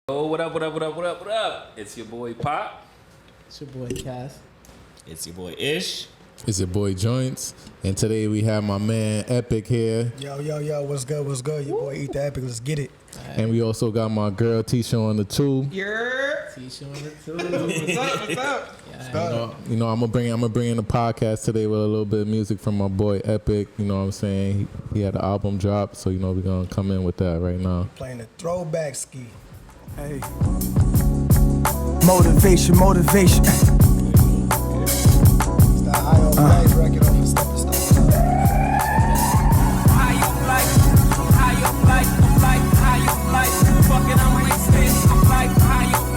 Oh, what up, what up, what up, what up, what up? It's your boy Pop. It's your boy Cass. It's your boy Ish. It's your boy Joints. And today we have my man Epic here. Yo, what's good, what's good? Your boy EtherEpic, let's get it. Right. And we also got my girl TeeshaOnTheTube. TeeshaOnTheTube. What's up? Yeah, You know, I'm gonna bring in the podcast today with a little bit of music from my boy Epic. You know what I'm saying? He had an album drop, so you know we're gonna come in with that right now. Playing the throwback ski. Hey. Motivation. It's the High on Life record off of Step to Step. Fucking I'm wasted. I'm like high up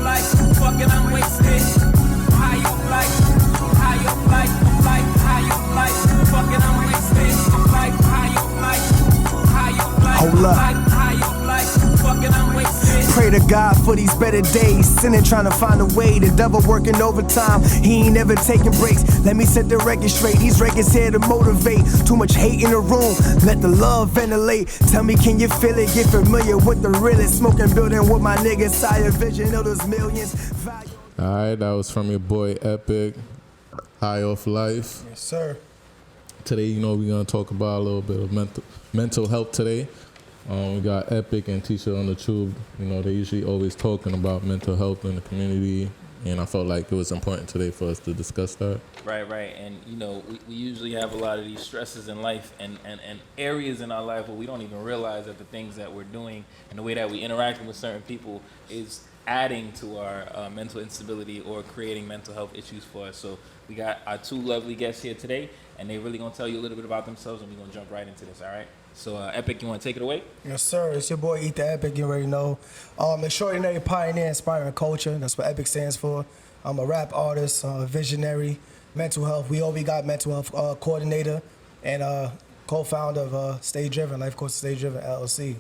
life. Fucking I'm wasted. High up life. Fucking I'm wasted. I'm like high up life. Hold up. Fucking I'm wasted. Pray to God for these better days. Sinning, trying to find a way. The devil working overtime. He ain't never taking breaks. Let me set the record straight. These records here to motivate. Too much hate in the room. Let the love ventilate. Tell me, can you feel it? Get familiar with the realest. Smoking building with my niggas. Sire vision of those millions. Alright, that was from your boy Epic, High Off Life. Yes, sir. Today, you know, we're gonna talk about a little bit of mental health today. We got Epic and TeeshaOnTheTube. You know, they usually always talking about mental health in the community, and I felt like it was important today for us to discuss that. Right. And, you know, we usually have a lot of these stresses in life and areas in our life where we don't even realize that the things that we're doing and the way that we interact with certain people is adding to our mental instability or creating mental health issues for us. So we got our two lovely guests here today, and they really going to tell you a little bit about themselves, and we're going to jump right into this, all right? So, Epic, you want to take it away? Yes, sir. It's your boy EtherEpic. You already know. Extraordinary pioneer, inspiring culture. That's what Epic stands for. I'm a rap artist, visionary, mental health. We got mental health coordinator and co-founder of Stay Driven, Life Coach Stay Driven LLC.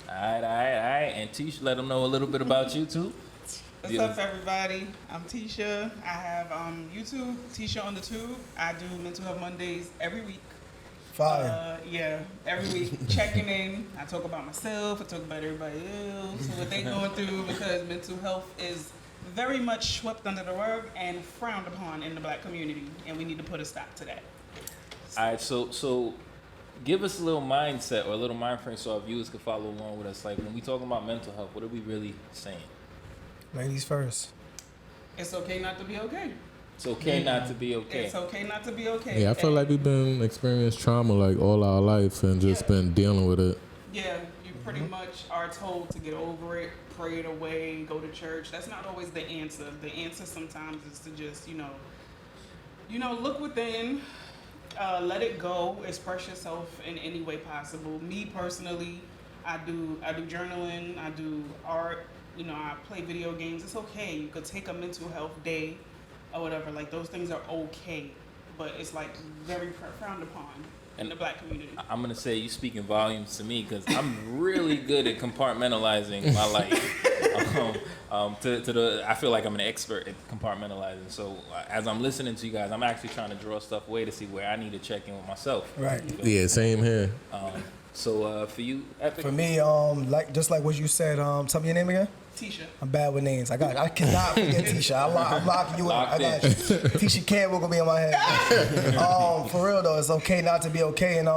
All right. And Tisha, let them know a little bit about you, too. What's up, everybody? I'm Tisha. I have YouTube, TeeshaOnTheTube. I do Mental Health Mondays every week. Fire. Every week, checking in. I talk about myself. I talk about everybody else, what they going through, because mental health is very much swept under the rug and frowned upon in the Black community, and we need to put a stop to that. All right, so give us a little mindset or a little mind frame so our viewers can follow along with us. Like, when we talking about mental health, what are we really saying? Ladies first. It's okay not to be okay. It's okay not to be okay. It's okay not to be okay. Yeah, I feel like we've been experiencing trauma like all our life and just been dealing with it. Yeah, you pretty much are told to get over it, pray it away, go to church. That's not always the answer. The answer sometimes is to just, you know, look within, let it go, express yourself in any way possible. Me personally, I do journaling, I do art, you know, I play video games. It's okay. You could take a mental health day or whatever. Like, those things are okay, but it's like very frowned upon in the Black community. I'm gonna say you speaking volumes to me because I'm really good at compartmentalizing my life. I feel like I'm an expert at compartmentalizing. So as I'm listening to you guys, I'm actually trying to draw stuff away to see where I need to check in with myself. Right. Yeah, same here. So for you, Epic? For me, just like what you said, tell me your name again. Tisha. I'm bad with names. I cannot forget Tisha. I'm locking you in. I got you. Tisha Campbell gonna be in my head. For real though, it's okay not to be okay, and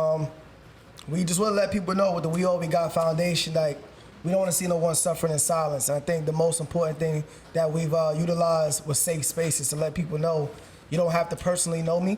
we just want to let people know with the We All We Got Foundation, like, we don't want to see no one suffering in silence. And I think the most important thing that we've utilized was safe spaces to let people know you don't have to personally know me.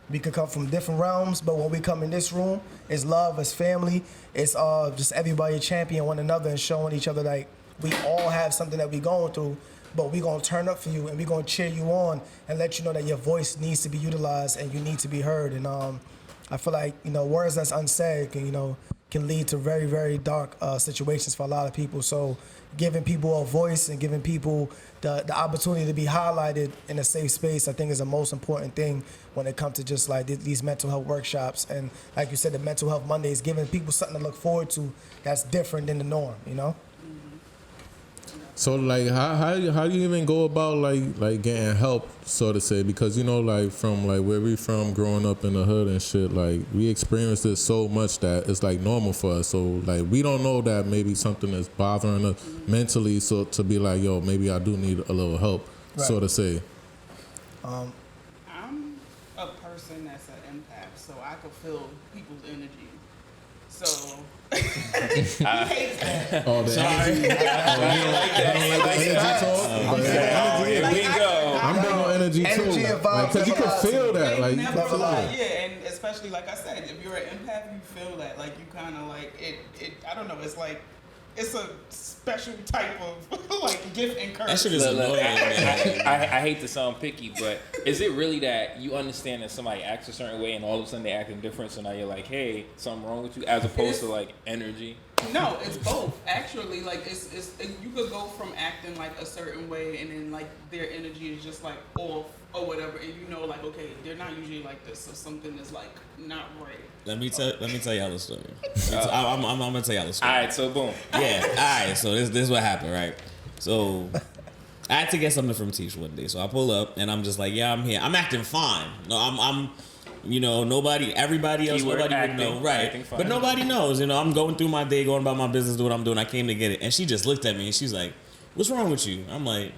We could come from different realms, but when we come in this room, it's love, it's family, it's just everybody championing one another and showing each other like we all have something that we going through, but we gonna turn up for you and we gonna cheer you on and let you know that your voice needs to be utilized and you need to be heard. And I feel like, you know, words that's unsaid can lead to very, very dark situations for a lot of people. So giving people a voice and giving people the opportunity to be highlighted in a safe space, I think, is the most important thing when it comes to just like these mental health workshops. And like you said, the Mental Health Mondays, giving people something to look forward to that's different than the norm, you know? So like how do you even go about like getting help, so to say? Because you know, like from like where we from, growing up in the hood and shit, like we experience this so much that it's like normal for us. So like we don't know that maybe something is bothering us mentally, so to be like, yo, maybe I do need a little help, so to say. I'm a person that's an empath, so I can feel people's energy. So he hates that. Oh, the energy. You don't like the energy talk? Here we go. I'm big on energy too. Energy and vibes Because you never can lie to feel me. that. Like, you Never can feel lie, it. yeah, and especially like I said, if you're an empath, you feel that. Like you kind of like it. I don't know. It's like it's a special type of like gift and curse. That shit is Look, annoying. man. I hate to sound picky, but is it really that you understand that somebody acts a certain way and all of a sudden they acting different, so now you're like, hey, something wrong with you, as opposed to like energy? No, it's both. Actually, like you could go from acting like a certain way and then like their energy is just like off or whatever, and you know, like okay, they're not usually like this, so something is like not right. Let me tell y'all the story. I'm gonna tell y'all the story. All right, so boom. Yeah. All right. So this is what happened, right? So I had to get something from Teesh one day. So I pull up and I'm just like, yeah, I'm here. I'm acting fine. No, I'm you know, everybody else, Keyword nobody acting, would know, right? acting fine. But nobody knows. You know, I'm going through my day, going about my business, doing what I'm doing. I came to get it, and she just looked at me and she's like, "What's wrong with you?" I'm like,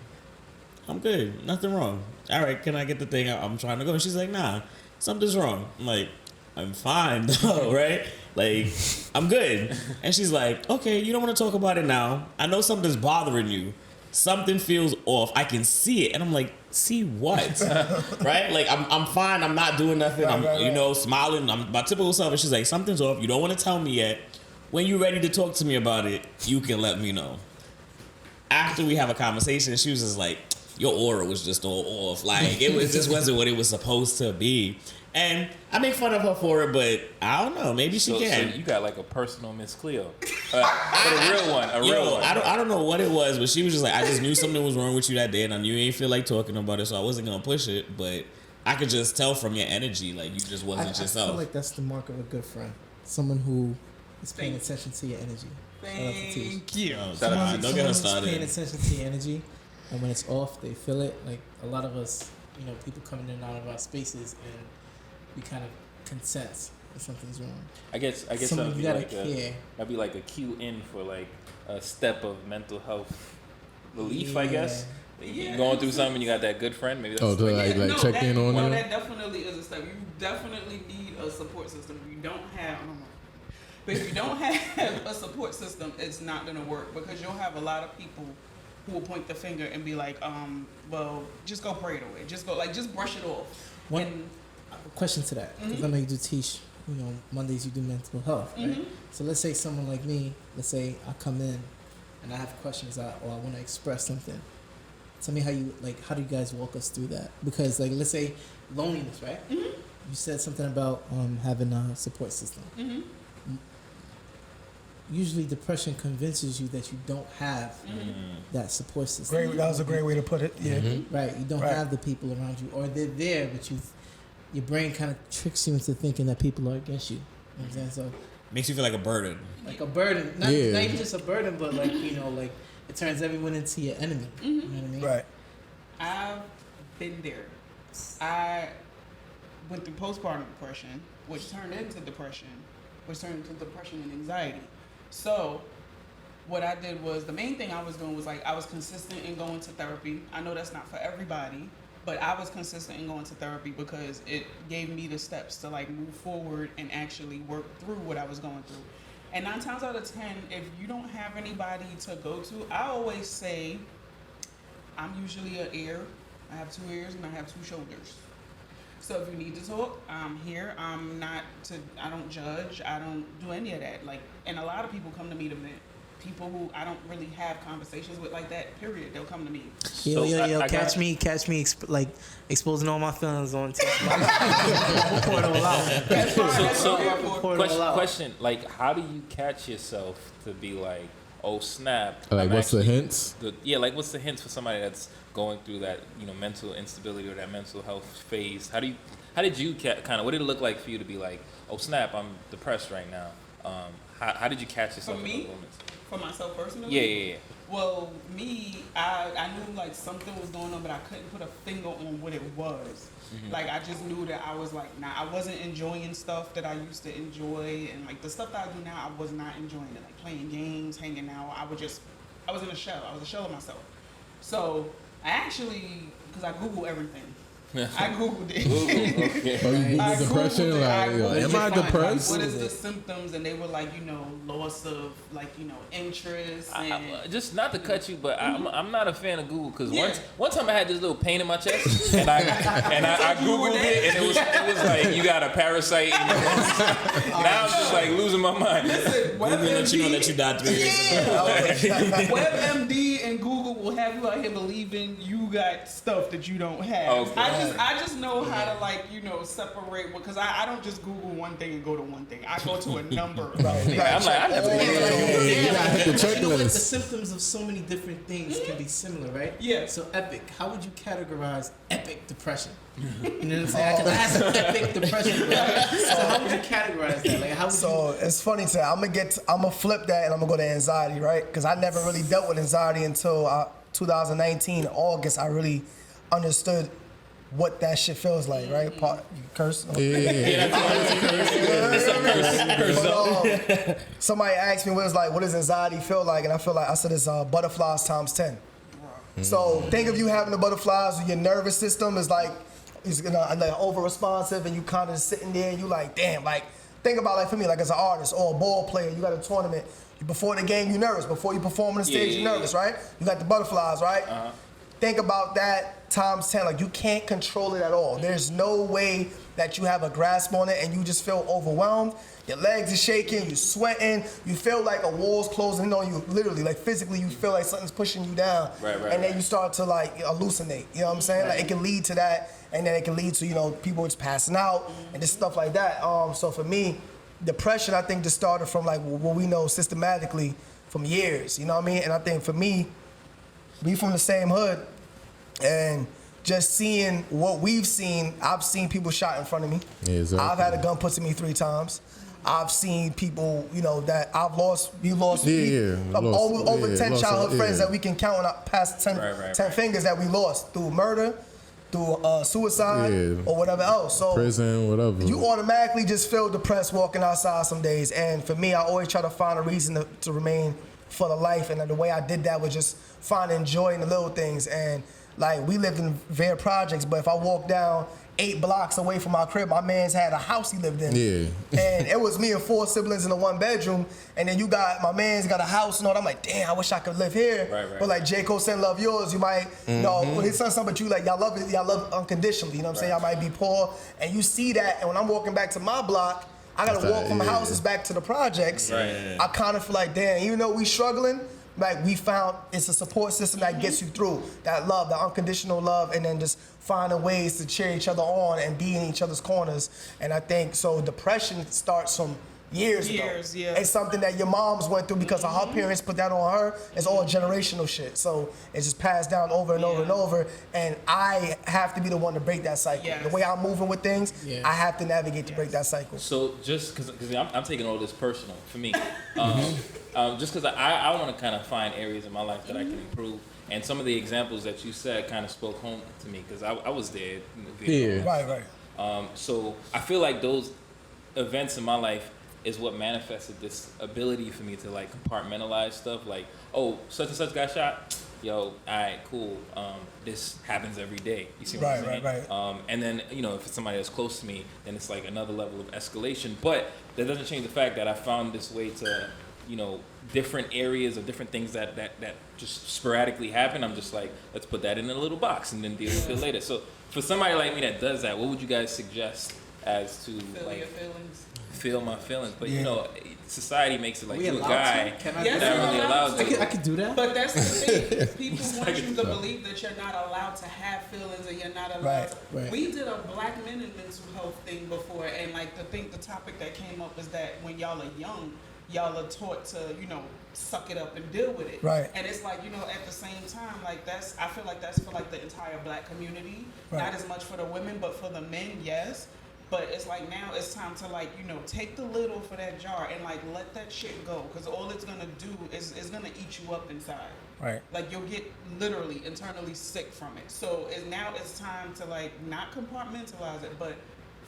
"I'm good. Nothing wrong." All right, can I get the thing? I'm trying to go, and she's like, "Nah, something's wrong." I'm like, "I'm fine, though, right? Like, I'm good." And she's like, "Okay, you don't want to talk about it now. I know something's bothering you. Something feels off. I can see it." And I'm like, "See what?" Right? Like, I'm fine. I'm not doing nothing. I'm, you know, smiling. I'm my typical self. And she's like, "Something's off. You don't want to tell me yet. When you're ready to talk to me about it, you can let me know." After we have a conversation, she was just like, "Your aura was just all off. Like, just wasn't what it was supposed to be." And I make fun of her for it, but I don't know. Maybe she can. So you got like a personal Miss Cleo, but a real one. I don't know what it was, but she was just like, I just knew something was wrong with you that day, and I knew you ain't feel like talking about it, so I wasn't gonna push it. But I could just tell from your energy, like you just wasn't I yourself. feel like that's the mark of a good friend. Someone who is paying attention to your energy. Thank you. Oh, Shout out to don't get her Someone who's paying started. attention to your energy, and when it's off, they feel it. Like a lot of us, you know, people coming in and out of our spaces, and we kind of can sense if something's wrong. I guess Someone that'd you be gotta like care. that'd be like a cue in for like a step of mental health relief. I Yeah. guess you going through something, you got that good friend. Maybe that's Oh, to like check that, in on no, you. that definitely is a step. You definitely need a support system. If you don't have, I don't know. But if you don't have a support system, it's not gonna work because you'll have a lot of people who will point the finger and be like, well, just go pray it away. Just brush it off. One And question to that, because I know you do teach. You know, Mondays you do mental health, right? So let's say someone like me. Let's say I come in and I have questions, or I want to express something. Tell me how do you guys walk us through that? Because like, let's say loneliness, right? You said something about having a support system. Usually depression convinces you that you don't have that support system. That was a great way to put it. Yeah. Right, you don't Right. have the people around you, or they're there, but your brain kind of tricks you into thinking that people are against you. You know what I'm saying? So Makes you feel like a burden. like a burden, not Yeah. even just a burden, but like, you know, like it turns everyone into your enemy. You know what I mean? Right. I've been there. I went through postpartum depression, which turned into depression, and anxiety. So what I did was, the main thing I was doing was like, I was consistent in going to therapy. I know that's not for everybody, but I was consistent in going to therapy because it gave me the steps to like move forward and actually work through what I was going through. And 9 times out of 10, if you don't have anybody to go to, I always say, I'm usually an ear. I have 2 ears and I have 2 shoulders. So if you need to talk, I'm here. I don't judge. I don't do any of that. Like, and a lot of people come to me to vent. People who I don't really have conversations with like that, period. They'll come to me. Yo, I catch me exposing all my feelings on TikTok. We'll pour it all out. That's fine. That's So- what I'm here for. Question, like, how do you catch yourself to be like, oh snap? Like, I'm what's the actually hints? like, what's the hints for somebody that's going through that, you know, mental instability or that mental health phase? How did you kind of, what did it look like for you to be like, oh snap, I'm depressed right now? How did you catch yourself For in me? those moments? For myself personally? Yeah. Well, me, I knew like something was going on, but I couldn't put a finger on what it was. Like I just knew that I was like, nah, I wasn't enjoying stuff that I used to enjoy, and like the stuff that I do now, I was not enjoying it. Like playing games, hanging out. I was in a shell. I was a shell of myself. So I actually, because I Google everything. I Googled it. Okay. Oh, you I Googled depression? Googled it. I Like, Googled am it. I depressed? What is the symptoms? And they were like, loss of like, interest and Just not to cut you, but I'm not a fan of Google because Yeah. one time I had this little pain in my chest and I Googled it and it was like you got a parasite in your lungs. Now I'm just like losing my mind. listen, We're gonna let you know that you died 3 years ago. WebMD and Google will have you out here believing you got stuff that you don't have. Okay. I just know how to separate because I don't just Google one thing and go to one thing. I go to a number of things. I'm like, I never did that. Yeah, gotta hit the you know what? The checklist. symptoms of so many different things can be similar, right? Yeah. So epic. How would you categorize epic depression? You know what I'm saying? Because I have epic depression. Bro. So how would you categorize that? Like how would So it's funny to I'm gonna flip that and I'm gonna go to anxiety, right? Because I never really dealt with anxiety until 2019 August. I really understood what that shit feels like, right? You curse. Yeah. But, somebody asked me what does anxiety feel like, and I said it's butterflies times 10. So think of you having the butterflies, your nervous system is like over responsive, and you kind of sitting there, and you like, damn, like think about like for me, like as an artist or a ball player, you got a tournament. Before the game, you're nervous. Before you perform on the stage, you're nervous, right? You got the butterflies, right? Think about that times 10. Like you can't control it at all. There's no way that you have a grasp on it, and you just feel overwhelmed. Your legs are shaking, you're sweating, you feel like a wall's closing in on you, literally, like physically you feel like something's pushing you down. And then you start to like hallucinate, you know what I'm saying? Like it can lead to that, and then it can lead to, people just passing out and just stuff like that. So for me, depression, I think, just started from like what we know systematically from years, you know what I mean? And I think for me, we from the same hood, and just seeing what we've seen, I've seen people shot in front of me. Yeah, exactly. I've had a gun put to me 3 times. I've seen people, that I've lost. We lost over 10 childhood friends that we can count on past 10 fingers that we lost through murder, through suicide, or whatever else. So prison, whatever. You automatically just feel depressed walking outside some days. And for me, I always try to find a reason to remain full of life. And the way I did that was just finding joy in the little things. And like we lived in Vair projects, but if I walk down 8 blocks away from my crib, my man's had a house he lived in. Yeah. And it was me and 4 siblings in a 1-bedroom. And then my man's got a house and all. I'm like, damn, I wish I could live here. Right. But like J. Cole said, love yours. You might, his son, but you like, y'all love it. Y'all love unconditionally. You know what I'm saying? Y'all might be poor. And you see that. And when I'm walking back to my block, I got to walk from houses back to the projects. Right. I kind of feel like, damn, even though we struggling, like we found it's a support system that gets you through that love, the unconditional love, and then just finding ways to cheer each other on and be in each other's corners. And I think so depression starts from years ago. Yeah. It's something that your moms went through because her parents put that on her. It's all generational shit. So it's just passed down over and over and over. And I have to be the one to break that cycle. Yes. The way I'm moving with things, I have to navigate to break that cycle. So just because I'm taking all this personal for me, just because I want to kind of find areas in my life that I can improve, and some of the examples that you said kind of spoke home to me because I was there. Right. So I feel like those events in my life is what manifested this ability for me to like compartmentalize stuff. Like, oh, such and such got shot. Yo, all right, cool. This happens every day. You see what I'm saying? Right. And then, if it's somebody that's close to me, then it's like another level of escalation. But that doesn't change the fact that I found this way to, different areas or different things that just sporadically happen. I'm just like, let's put that in a little box and then deal with it later. So for somebody like me that does that, what would you guys suggest as to Feel like your feelings. feel my feelings? But society makes it like we you're a allowed guy. to? Can I Yes, do Not that? really allowed to. I could do that. But that's the thing. People want you to believe that you're not allowed to have feelings and you're not allowed to. Right. We did a Black men and mental health thing before, and like the topic that came up is that when y'all are young, y'all are taught to, suck it up and deal with it. Right. And it's like, at the same time, like I feel like that's for like the entire Black community. Right. Not as much for the women, but for the men, yes. But it's like now it's time to like, you know, take the lid off of that jar and like let that shit go, because all it's gonna do is gonna eat you up inside. Right. Like you'll get literally internally sick from it. So now it's time to like not compartmentalize it, but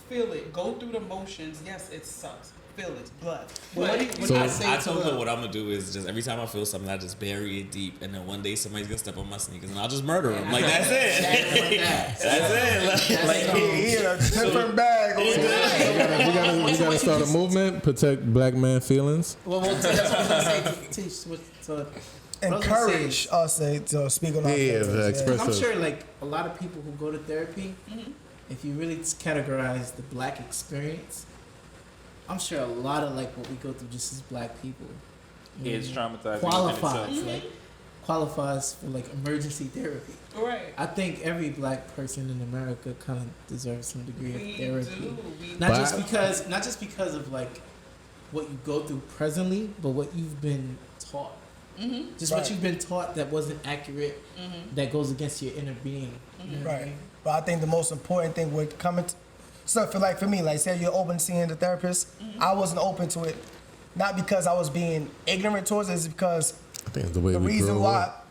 feel it, go through the motions. Yes, it sucks. Feel it, blood. But I told her what I'm gonna do is just every time I feel something, I just bury it deep, and then one day somebody's gonna step on my sneakers, and I'll just murder him. Like that's it. That's it. Like He in a different bag. We gotta start a movement, protect black man feelings. Well, that's what I was gonna say. Teach. So, Encourage us to speak on our Yeah, feelings. express I'm it. sure, like a lot of people who go to therapy, if you really categorize the black experience, I'm sure a lot of like what we go through just as black people It's traumatizing. qualifies for like emergency therapy. right. I think every black person in America kind of deserves some degree of We therapy. do. We Not do. just because of like what you go through presently, but what you've been taught. Just what Right. you've been taught that wasn't accurate, that goes against your inner being. You know what I Right. mean? But I think the most important thing would come into so for me, like say you're open to seeing the therapist, I wasn't open to it, not because I was being ignorant towards it, it's because I think it's the way the we reason grow why. up.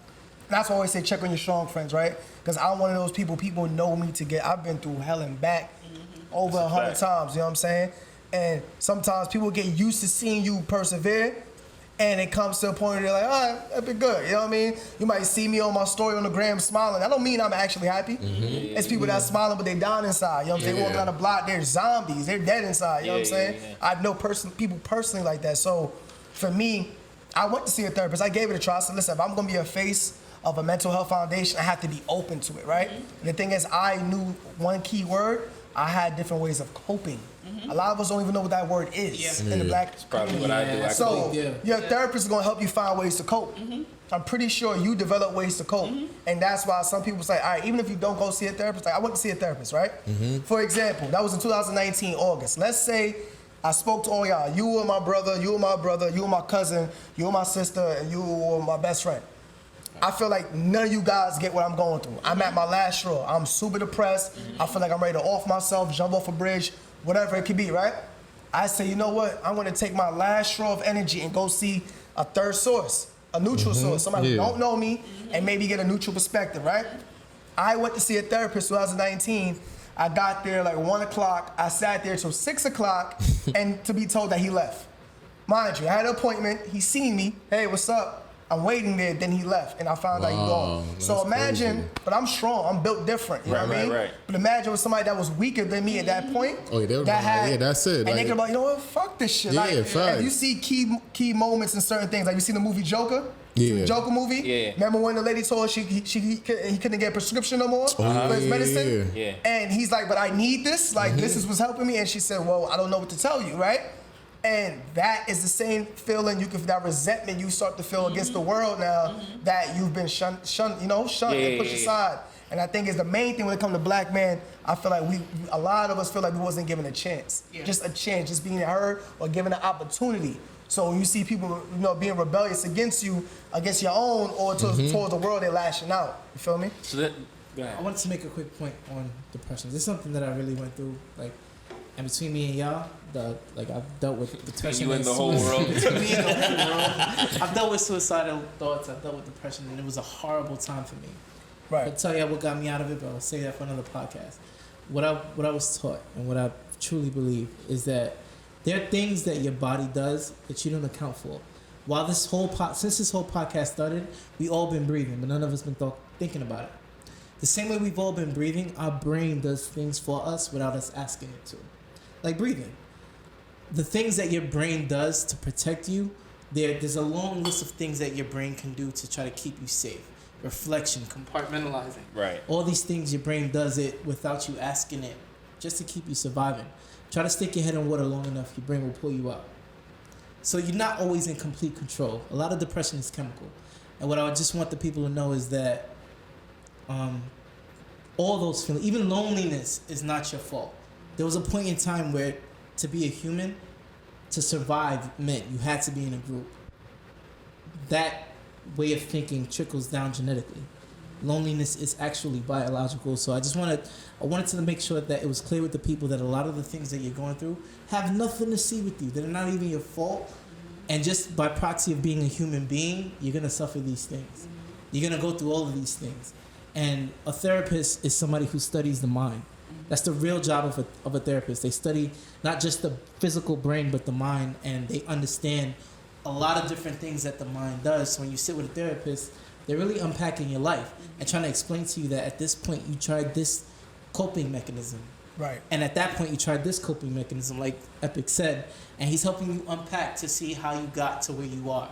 That's why I always say check on your strong friends, right? Because I'm one of those people know me to get. I've been through hell and back over 100 times. You know what I'm saying? And sometimes people get used to seeing you persevere, and it comes to a point where they're like, all right, that'd be good. You know what I mean? You might see me on my story on the gram smiling. I don't mean I'm actually happy. It's people that's smiling, but they down inside. You know what I'm saying? Walking down the block, they're zombies. They're dead inside. You know what I'm saying? I know people personally like that. So for me, I went to see a therapist. I gave it a try. I said, listen, if I'm going to be a face of a mental health foundation, I have to be open to it, right? And the thing is, I knew one key word. I had different ways of coping. A lot of us don't even know what that word is in the black Probably what I do. So your therapist is gonna help you find ways to cope. I'm pretty sure you develop ways to cope, and that's why some people say, all right, even if you don't go see a therapist, like I went to see a therapist, right? For example, that was in 2019 August. Let's say I spoke to all y'all. You were my brother. You were my brother. You were my cousin. You were my sister, and you were my best friend. I feel like none of you guys get what I'm going through. I'm at my last straw. I'm super depressed. I feel like I'm ready to off myself, jump off a bridge, whatever it could be, right? I say, you know what? I'm gonna take my last straw of energy and go see a third source, a neutral source, somebody who don't know me, and maybe get a neutral perspective, right? I went to see a therapist 2019. I got there like 1 o'clock. I sat there till 6 o'clock, and to be told that he left. Mind you, I had an appointment. He seen me. Hey, what's up? I'm waiting there, then he left, and I found out he gone. So imagine, crazy. but I'm strong, I'm built different, you know what I mean? Right. But imagine with somebody that was weaker than me at that point. Oh, yeah, they would be like, yeah, that's it. And Like- they could be like, you know what, fuck this shit. Yeah, Like, facts. if you see key moments in certain things, like you seen the movie Joker? Yeah. The Joker movie? Yeah. Remember when the lady told her he couldn't get a prescription no more for his yeah, medicine? yeah. And he's like, but I need this, like this is what's helping me. And she said, well, I don't know what to tell you, right? And that is the same feeling that resentment you start to feel against the world now that you've been shunned and pushed aside. And I think it's the main thing when it comes to black men. I feel like a lot of us feel like we wasn't given a chance, just a chance, just being heard or given an opportunity. So when you see people, being rebellious against you, against your own, or towards the world, they're lashing out. You feel me? So that, go ahead. I wanted to make a quick point on depression. This is something that I really went through, like, and between me and y'all, I've dealt with depression. You in the whole world. Between me and the whole world. I've dealt with suicidal thoughts. I've dealt with depression, and it was a horrible time for me. Right. I'll tell you what got me out of it, but I'll say that for another podcast. What I was taught and what I truly believe is that there are things that your body does that you don't account for. While since this whole podcast started, we all been breathing, but none of us been thinking about it. The same way we've all been breathing, our brain does things for us without us asking it to. Like breathing. The things that your brain does to protect you, there's a long list of things that your brain can do to try to keep you safe. Reflection, compartmentalizing. Right. All these things, your brain does it without you asking it, just to keep you surviving. Try to stick your head in water long enough, your brain will pull you out. So you're not always in complete control. A lot of depression is chemical. And what I just want the people to know is that all those feelings, even loneliness, is not your fault. There was a point in time where to be a human, to survive, meant you had to be in a group. That way of thinking trickles down genetically. loneliness is actually biological. So I wanted to make sure that it was clear with the people that a lot of the things that you're going through have nothing to see with you. They're not even your fault. And just by proxy of being a human being, you're going to suffer these things. You're going to go through all of these things. And a therapist is somebody who studies the mind. That's the real job of a therapist. They study not just the physical brain, but the mind, and they understand a lot of different things that the mind does. So when you sit with a therapist, they're really unpacking your life and trying to explain to you that at this point you tried this coping mechanism. Right. And at that point you tried this coping mechanism, like Epic said, and he's helping you unpack to see how you got to where you are.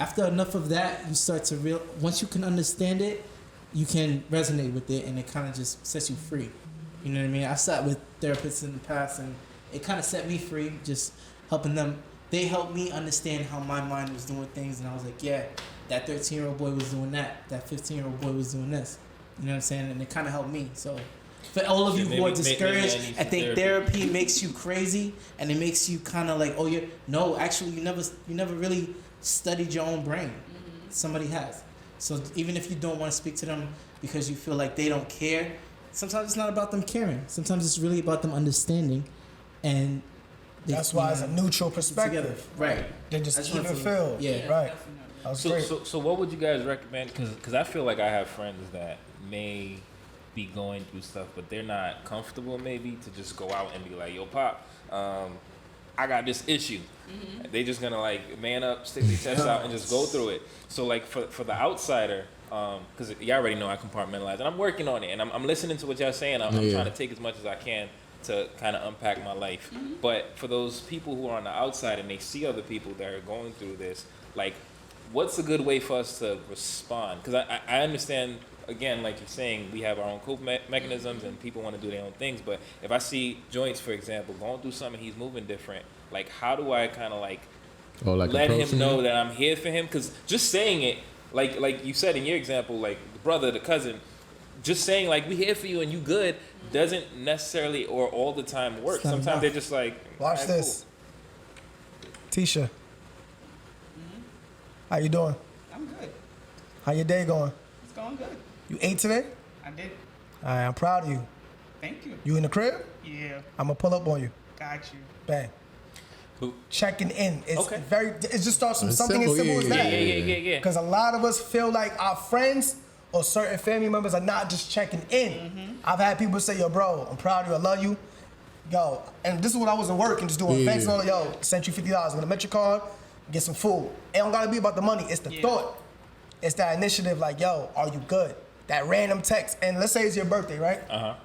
After enough of that, you start to once you can understand it, you can resonate with it, and it kind of just sets you free. You know what I mean? I've sat with therapists in the past, and it kind of set me free, just helping them. They helped me understand how my mind was doing things, and I was like, yeah, that 13-year-old boy was doing that. That 15-year-old boy was doing this. You know what I'm saying? And it kind of helped me. So for all of you who are discouraged, I think therapy makes you crazy, and it makes you kind of like, actually, you never really studied your own brain. Somebody has. So even if you don't want to speak to them because you feel like they don't care, sometimes it's not about them caring. Sometimes it's really about them understanding, and that's why it's a neutral perspective. Right. They just even feel. Yeah. Right. That's great. So what would you guys recommend? Because I feel like I have friends that may be going through stuff, but they're not comfortable maybe to just go out and be like, yo, Pop, I got this issue. They just gonna like man up, stick their chest out, and just go through it. So like for the outsider, because y'all already know I compartmentalize, and I'm working on it, and I'm listening to what y'all saying. I'm trying to take as much as I can to kind of unpack my life. But for those people who are on the outside and they see other people that are going through this, like, what's a good way for us to respond? Because I understand, again, like you're saying, we have our own coping mechanisms and people want to do their own things. But if I see Joints, for example, going through something, he's moving different, like, how do I kind of like let him know that I'm here for him? Because just saying it, like you said in your example, like the brother, the cousin, just saying like we here for you and you good doesn't necessarily or all the time work. Sometimes enough. They're just like, watch this. Cool. Tisha, how you doing? I'm good. How your day going? It's going good. You ate today? I did. All right, I'm proud of you. Thank you. You in the crib? Yeah. I'm gonna pull up on you. Got you. Bang. Checking in. It's okay. It just starts from something as simple as that. Yeah. Because a lot of us feel like our friends or certain family members are not just checking in. I've had people say, yo, bro, I'm proud of you, I love you. Yo, and this is when I wasn't working, just doing thanks and all. Yo, sent you $50. I'm gonna met your card, get some food. It don't gotta be about the money, it's the thought. It's that initiative, like, yo, are you good? That random text, and let's say it's your birthday, right?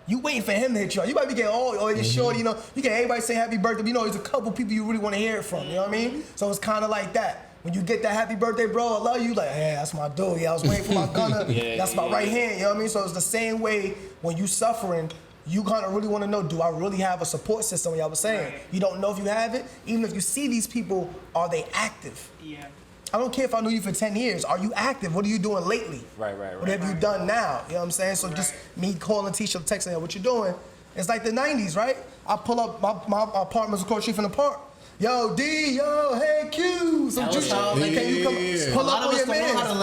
You waiting for him to hit you up. You might be getting your shorty, you know, you get everybody say happy birthday, but you know, there's a couple people you really want to hear it from, you know what I mean? So it's kind of like that. When you get that happy birthday, bro, I love you, like, yeah, that's my dude. Yeah, I was waiting for my gunner. That's my right hand, you know what I mean? So it's the same way when you suffering, you kind of really want to know, do I really have a support system? Y'all was saying. Right. You don't know if you have it. Even if you see these people, are they active? Yeah. I don't care if I knew you for 10 years. Are you active? What are you doing lately? Right. What have you done now? You know what I'm saying? So just me calling Tisha, texting her, what you doing? It's like the 90s, right? I pull up, my apartment's across the street from the park. Yo, D, yo, hey, Q. Some juice. Can you come pull up on your man? A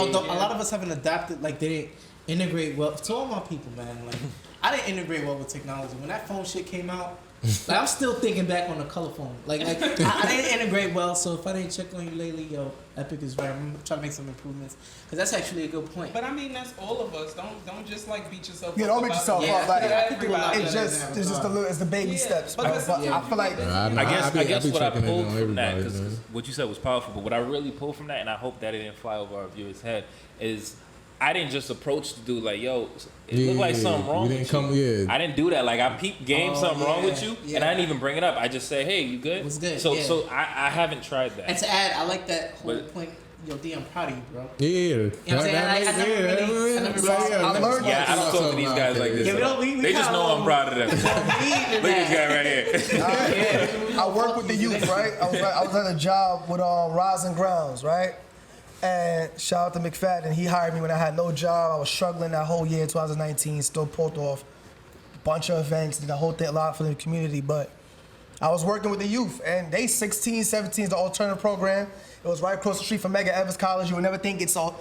lot of us haven't adapted, like they didn't integrate well. To all my people, man, like I didn't integrate well with technology. When that phone shit came out, like I'm still thinking back on the color phone. Like I didn't integrate well, so if I didn't check on you lately, yo, Epic is right. I'm trying to make some improvements. Because that's actually a good point. But I mean, that's all of us. Don't just like beat yourself up. Yeah, don't beat yourself up. Like, it's the baby steps. But I feel like I guess what I pulled from that, because what you said was powerful, but what I really pulled from that, and I hope that it didn't fly over our viewers' head, is I didn't just approach the dude like, yo, it looked like something wrong with you. I didn't do that. Like, I peeped game something wrong with you, and I didn't even bring it up. I just said, hey, you good? What's good? So I haven't tried that. And to add, I like that whole point. Yo, D, I'm proud of you, bro. Yeah. You know what I'm saying? I learned I don't talk to these guys like this. They just know I'm proud of them. Look at this guy right here. I work with the youth, right? I was at a job with Rising Grounds, right? And shout out to McFadden. He hired me when I had no job. I was struggling that whole year, 2019. Still pulled off a bunch of events, did a whole thing, a lot for the community. But I was working with the youth, and they 16, 17 is the alternative program. It was right across the street from Mega Evans College. You would never think it's all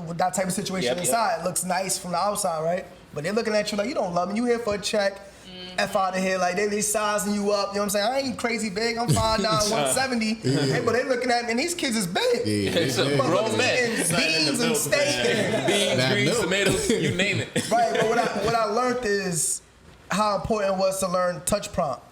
with that type of situation inside. It looks nice from the outside, right? But they're looking at you like, you don't love me. You here for a check. F out of here. Like, they sizing you up. You know what I'm saying? I ain't crazy big. I'm 5'9", 170. Hey, but they looking at me, and these kids is big. It's a grown man. Beans and steak. Beans, greens, tomatoes, you name it. Right, but what I learned is how important it was to learn touch prompt.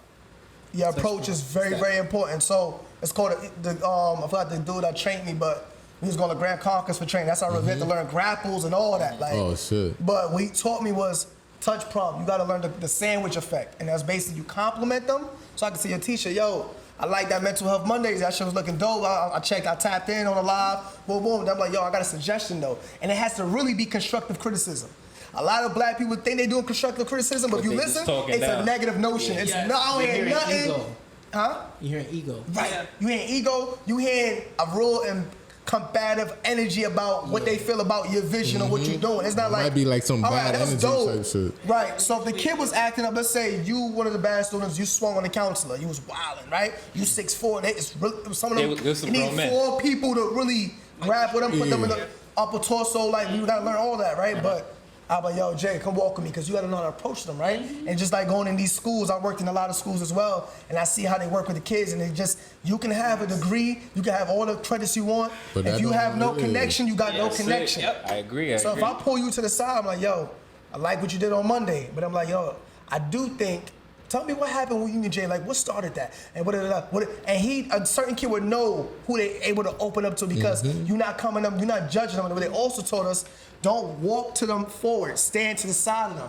Your approach is very, very important. So it's called I forgot the dude that trained me, but he was going to Grand Conquest for training. That's how we had to learn grapples and all that. Like, Oh shit. but what he taught me was touch prompt. You got to learn the sandwich effect, and that's basically you compliment them. So I can see your t-shirt, yo, I like that Mental Health Mondays. That shit was looking dope. I tapped in on the live, boom, boom. I'm like, yo, I got a suggestion though, and it has to really be constructive criticism. A lot of black people think they're doing constructive criticism, but if you listen, it's a negative notion. It's no, I don't hear nothing. Ego. Huh? You hearing ego. Right. Yeah. You hearing ego. You hearing a real and combative energy about what they feel about your vision or what you're doing. It's not like Might be like some all bad that's energy dope. type shit. Right. So if the kid was acting up, let's say you one of the bad students, you swung on the counselor, you was wilding, right? You 6'4", and it's really, some of them. There's some you need grown men. 4 people to really grab with them, put them in the upper torso. Like you gotta learn all that, right? But I'm like, yo, Jay, come walk with me, because you gotta know how to approach them, right? And just like going in these schools, I worked in a lot of schools as well, and I see how they work with the kids, and they just, you can have a degree, you can have all the credits you want. But if that you don't have no really- connection, you got no That's it. connection. Yep. I agree. So if I pull you to the side, I'm like, yo, I like what you did on Monday, but I'm like, yo, I do think, tell me what happened with you and Jay, like what started that? And a certain kid would know who they able to open up to, because you're not coming up, you're not judging them. But they also told us, don't walk to them forward, stand to the side of them.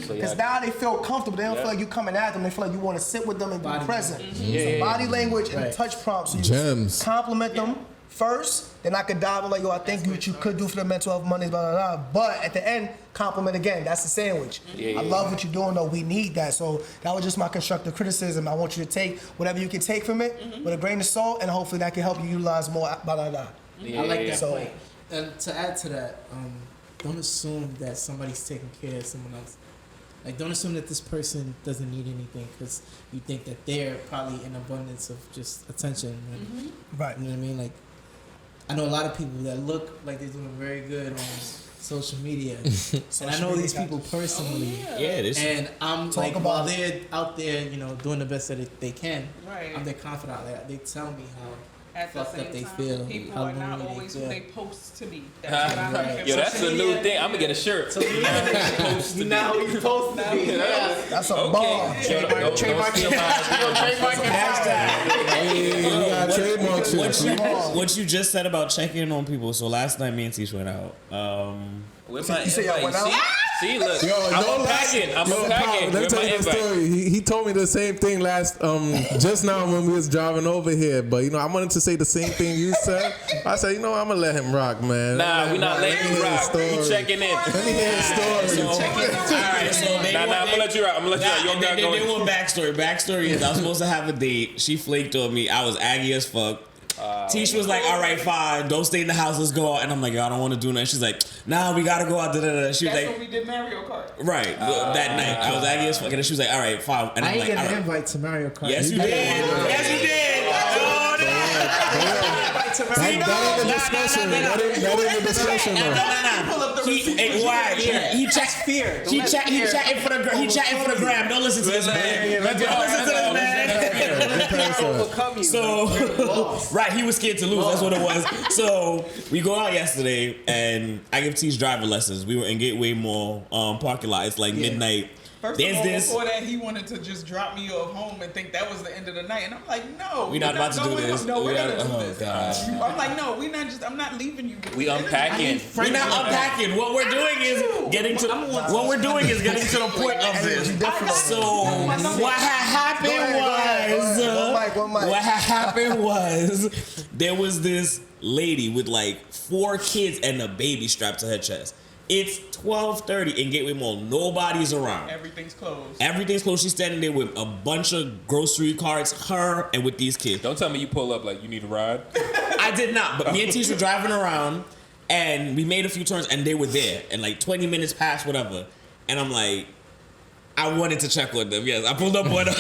Because now they feel comfortable. They don't feel like you coming at them. They feel like you want to sit with them and be present. So body language and touch prompts. So you Gems. compliment them first, then I could dive in like, yo, I think what you could do for the Mental Health Mondays, blah, blah, blah. But at the end, compliment again. That's the sandwich. I love what you're doing, though. We need that. So that was just my constructive criticism. I want you to take whatever you can take from it with a grain of salt, and hopefully that can help you utilize more, blah, blah, blah. I like that So- point. And to add to that, don't assume that somebody's taking care of someone else. Like, don't assume that this person doesn't need anything because you think that they're probably in abundance of just attention. Right. You know what I mean? Like, I know a lot of people that look like they're doing very good on social media. And I know these people personally. Yeah, this. And I'm Talk like, about while it. they're out there, you know, doing the best that they can, Right. I'm their confidant. They tell me how At the fucked same up they time, feel, people how are not lonely they always who feel. they post to be. That's what I Right. heard. Yo, that's a new thing. I'm gonna get a shirt. So you know who you're supposed to be. Yeah. That's a bar. Don't steal Hey, we got trademark shit. What you just said about checking on people. So last night me and Tish went out. Where's my You say y'all invite? went out? See, look, Yo, I'm don't unpacking. I'm Yo, unpacking. Pop, let me Where's tell my you the invite? story. He told me the same thing last just now when we was driving over here. But you know, I wanted to say the same thing you said. I said, you know, I'm gonna let him rock, man. Nah, we not letting you rock. You checking in. Let me hear the story. Alright, so they Nah, I'm gonna let you rock. I'm gonna let you rock. You don't got they going. want backstory. Backstory is I was supposed to have a date. She flaked on me. I was aggy as fuck. Tish was like, all right, fine. Don't stay in the house. Let's go out. And I'm like, yo, I don't want to do nothing. She's like, nah, we got to go out. Da, da, da. She was That's like, when we did Mario Kart. right. That night. I was aggy as fuck. And she was like, all right, fine. And I I'm ain't like, get all an right. invite to Mario Kart. Yes, you did. Yes, you did. That ain't the discussion. That ain't the discussion, He chatting for the gram. Don't listen to this man. Don't listen to this man. So, right, he was scared to lose. That's what it was. So we go out yesterday, and I give Tish driver lessons. We were in Gateway Mall parking lot. It's like midnight. First of all, before that, he wanted to just drop me off home and think that was the end of the night. And I'm like, no. We're not about to do this. No, we're going to do Oh, this. gosh. I'm like, no, I'm not leaving you. We unpacking. We're not unpacking. What we're doing is getting to the point of this. So what had happened was there was this lady with like 4 kids and a baby strapped to her chest. It's 12:30 in Gateway Mall. Nobody's around. Everything's closed. Everything's closed. She's standing there with a bunch of grocery carts, her and with these kids. Don't tell me you pull up like you need a ride. I did not, but me and Tish were driving around, and we made a few turns, and they were there, and like 20 minutes passed, whatever, and I'm like, I wanted to check on them. Yes, I pulled up on them.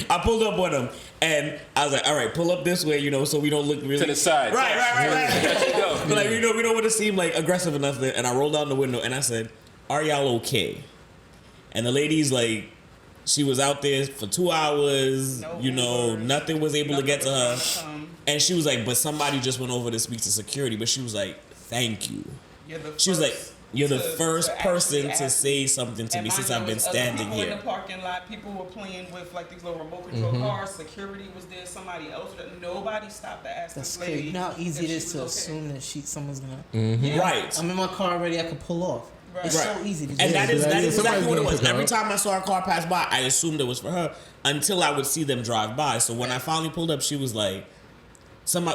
I pulled up on them, and I was like, "All right, pull up this way, so we don't look really To the side. Right. There you go. But like, we don't want to seem like aggressive enough." And I rolled down the window and I said, "Are y'all okay?" And the lady's like, she was out there for 2 hours. Nothing was able to get to her. And she was like, "But somebody just went over to speak to security." But she was like, "Thank you." She was like, "You're the first person to say something to me since I've been standing here." In the parking lot, people were playing with like these little remote control cars. Security was there. Somebody else. Nobody stopped to ask That's this lady. crazy. You know how easy it is to assume that someone's gonna. Right. I'm in my car already. I could pull off. Right. It's so easy to do. And that is exactly what it was. Somebody's Every gonna time I saw a car pass by, I assumed it was for her until I would see them drive by. So when I finally pulled up, she was like,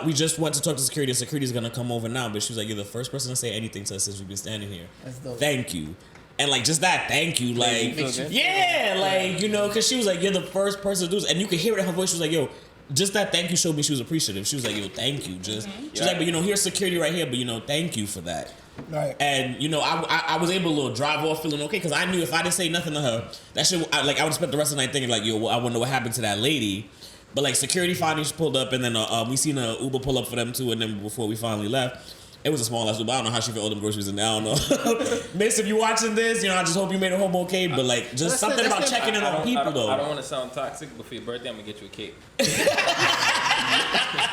we just went to talk to security. Security's gonna come over now. But she was like, "You're the first person to say anything to us since we've been standing here. That's dope. Thank you." And like just that, thank you, like, Makes you feel good. yeah, like, because she was like, "You're the first person to do this," and you could hear it in her voice. She was like, "Yo, just that thank you showed me she was appreciative." She was like, "Yo, thank you." She's like, "But here's security right here, but thank you for that." Right. And I was able to drive off feeling okay because I knew if I didn't say nothing to her, that shit, I would spend the rest of the night thinking like, "Yo, I wonder what happened to that lady." But like security finally pulled up, and then we seen a Uber pull up for them too. And then before we finally left, it was a small ass Uber. I don't know how she fit all them groceries in there. I don't know. Miss, if you watching this, I just hope you made it home okay. But like, just something about checking in on people though. I don't want to sound toxic, but for your birthday, I'm gonna get you a cake.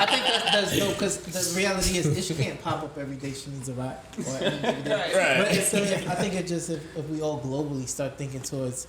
I think that's dope because the reality is she can't pop up every day. She needs a ride. Right. But I think it just if we all globally start thinking towards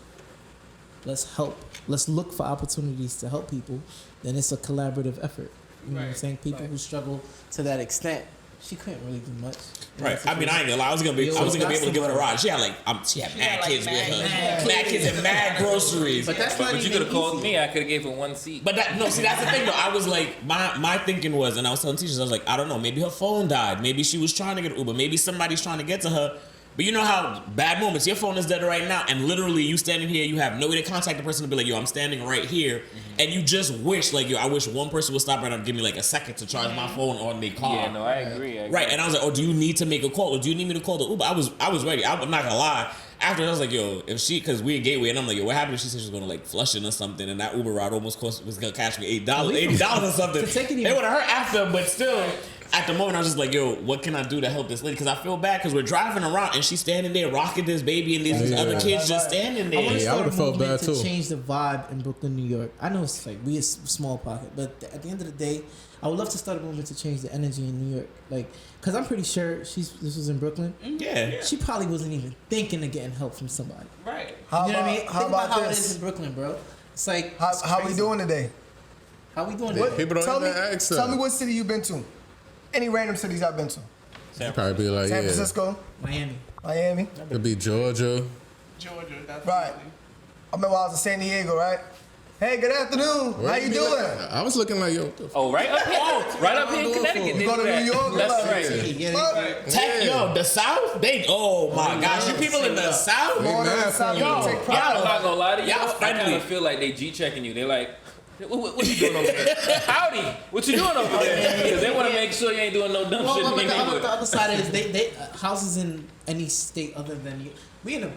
let's look for opportunities to help people, then it's a collaborative effort. You know what I'm saying? People who struggle to that extent, she couldn't really do much. Right. I mean, I ain't gonna lie. I was gonna be able to give her a ride. She had mad kids with her. Mad kids and mad groceries. But that's not But you could have called me. I could have gave her one seat. But that's the thing though. I was like, my thinking was, and I was telling teachers, I was like, I don't know, maybe her phone died. Maybe she was trying to get Uber. Maybe somebody's trying to get to her. But you know how bad moments, your phone is dead right now, and literally you standing here, you have no way to contact the person to be like, "Yo, I'm standing right here," and you just wish, like, "Yo, I wish one person would stop right now and give me like a second to charge my phone on their car." Yeah, no, I agree. Right, and I was like, "Oh, do you need to make a call, or do you need me to call the Uber?" I was ready. I'm not gonna lie. After I was like, "Yo, because we in Gateway," and I'm like, "Yo, what happened?" She said she was gonna like flush it or something, and that Uber ride almost was gonna catch me $80 or something. It would have hurt after, but still. At the moment, I was just like, "Yo, what can I do to help this lady?" Because I feel bad because we're driving around and she's standing there rocking this baby and these other kids just standing there. I want to I start a would've felt movement bad to too. change the vibe in Brooklyn, New York. I know it's like we a small pocket, but at the end of the day, I would love to start a movement to change the energy in New York. Like, because I'm pretty sure this was in Brooklyn. Yeah. She probably wasn't even thinking of getting help from somebody. Right. How You know what I mean? about, Think about how it this? is in Brooklyn, bro. It's like How we doing today? How we doing? What? today? People don't Tell me, even ask tell them. me what city you been to. Any random cities I've been to. Probably be like, San yeah, Francisco, Miami. Miami. could be Georgia. Georgia, definitely. Right. I remember I was in San Diego, right? Hey, good afternoon. How you doing? I was looking like, yo, what the f- Oh, right up here. Right up here in Connecticut. You They go do to that. New York? That's Like, right. Yeah, Yo, the South? Oh my gosh, you people in the South? Florida, mad South, Yo, you take I'm pride. not gonna lie to you. Y'all I kind friendly. of feel like they G-checking you. They're like, what you doing over there? Howdy, what you doing over there? Because they want to make sure you ain't doing no dumb Well, shit in but the the neighborhood. other side is they houses in any state other than you. We in a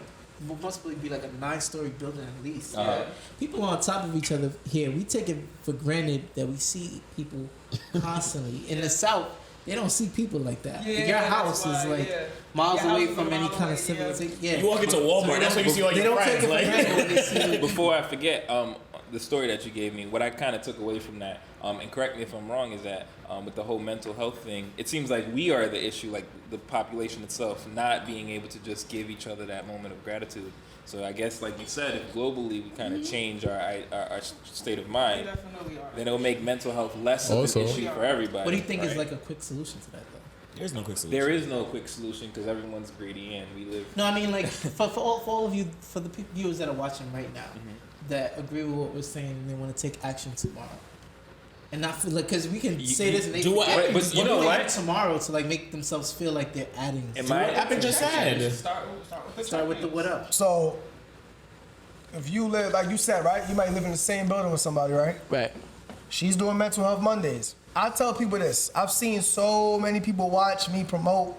must be like a 9-story building at least. Uh-huh. People on top of each other here. We take it for granted that we see people constantly. In the South, they don't see people like that. Yeah, Your that's house why, is like yeah. miles Your away house is from a any mile kind of away, civilization. Yeah. You walk into Walmart, that's where you see all They your don't take friends. it for Like, granted when they see you. Before I forget, the story that you gave me, what I kind of took away from that, and correct me if I'm wrong, is that with the whole mental health thing, it seems like we are the issue, like the population itself, not being able to just give each other that moment of gratitude. So I guess, like you said, if globally we kind of change our state of We mind, definitely are. then it'll make mental health less of Also- an issue for everybody. What do you think is right? like a quick solution to that though? there's no quick solution. There is no quick solution because everyone's greedy and we live. No, I mean like for all of you, for the viewers that are watching right now, that agree with what we're saying and they want to take action tomorrow, and not feel like because we can say this and they do what forget, Epic- but you know do what? it tomorrow to like make themselves feel like they're adding. Am Do I- what Epic just said. Start with the what up. So, if you live, like you said, right? You might live in the same building with somebody, right? Right. She's doing Mental Health Mondays. I tell people this. I've seen so many people watch me promote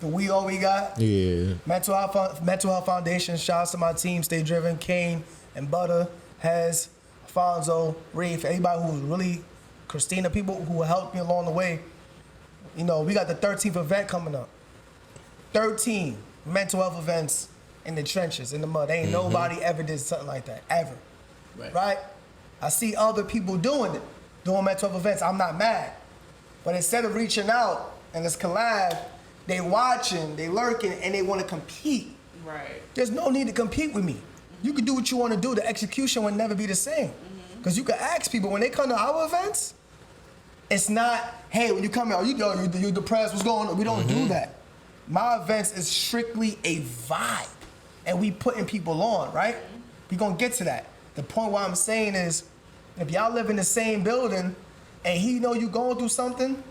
the We All We Got. Yeah. Mental Health Foundation. Shout out to my team, Stay Driven, Kane and Butter, Hez, Alfonso, Reef, everybody who was really, Christina, people who helped me along the way. You know, we got the 13th event coming up. 13 mental health events in the trenches, in the mud. Ain't nobody ever did something like that, ever. Right? I see other people doing it, doing mental health events. I'm not mad. But instead of reaching out and let's collab, they watching, they lurking, and they want to compete. Right. There's no need to compete with me. You can do what you want to do. The execution will never be the same. Because you can ask people, when they come to our events, it's not, hey, when you come here, you depressed, what's going on? We don't do that. My events is strictly a vibe. And we putting people on, right? We gonna get to that. The point what I'm saying is, if y'all live in the same building and he know you going through something,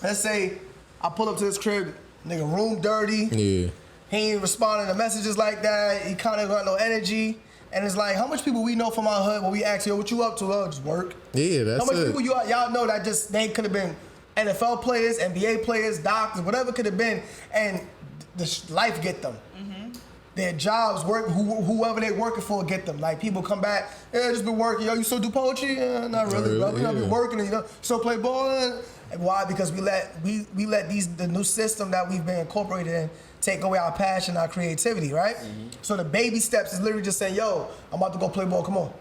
let's say I pull up to this crib, nigga, room dirty. Yeah. He ain't responding to messages like that. He kind of got no energy. And it's like, how much people we know from our hood when we ask, yo, what you up to? Oh, just work. Yeah, that's it. How much people y'all know that just, they could have been NFL players, NBA players, doctors, whatever could have been, and life get them. Their jobs, work, whoever they working for get them. Like, people come back, yeah, just been working. Yo, you still do poetry? Not really, bro. I've been working, you know, still play ball. And why? Because we let the new system that we've been incorporated in take away our passion, our creativity, right? So the baby steps is literally just saying, yo, I'm about to go play ball, come on.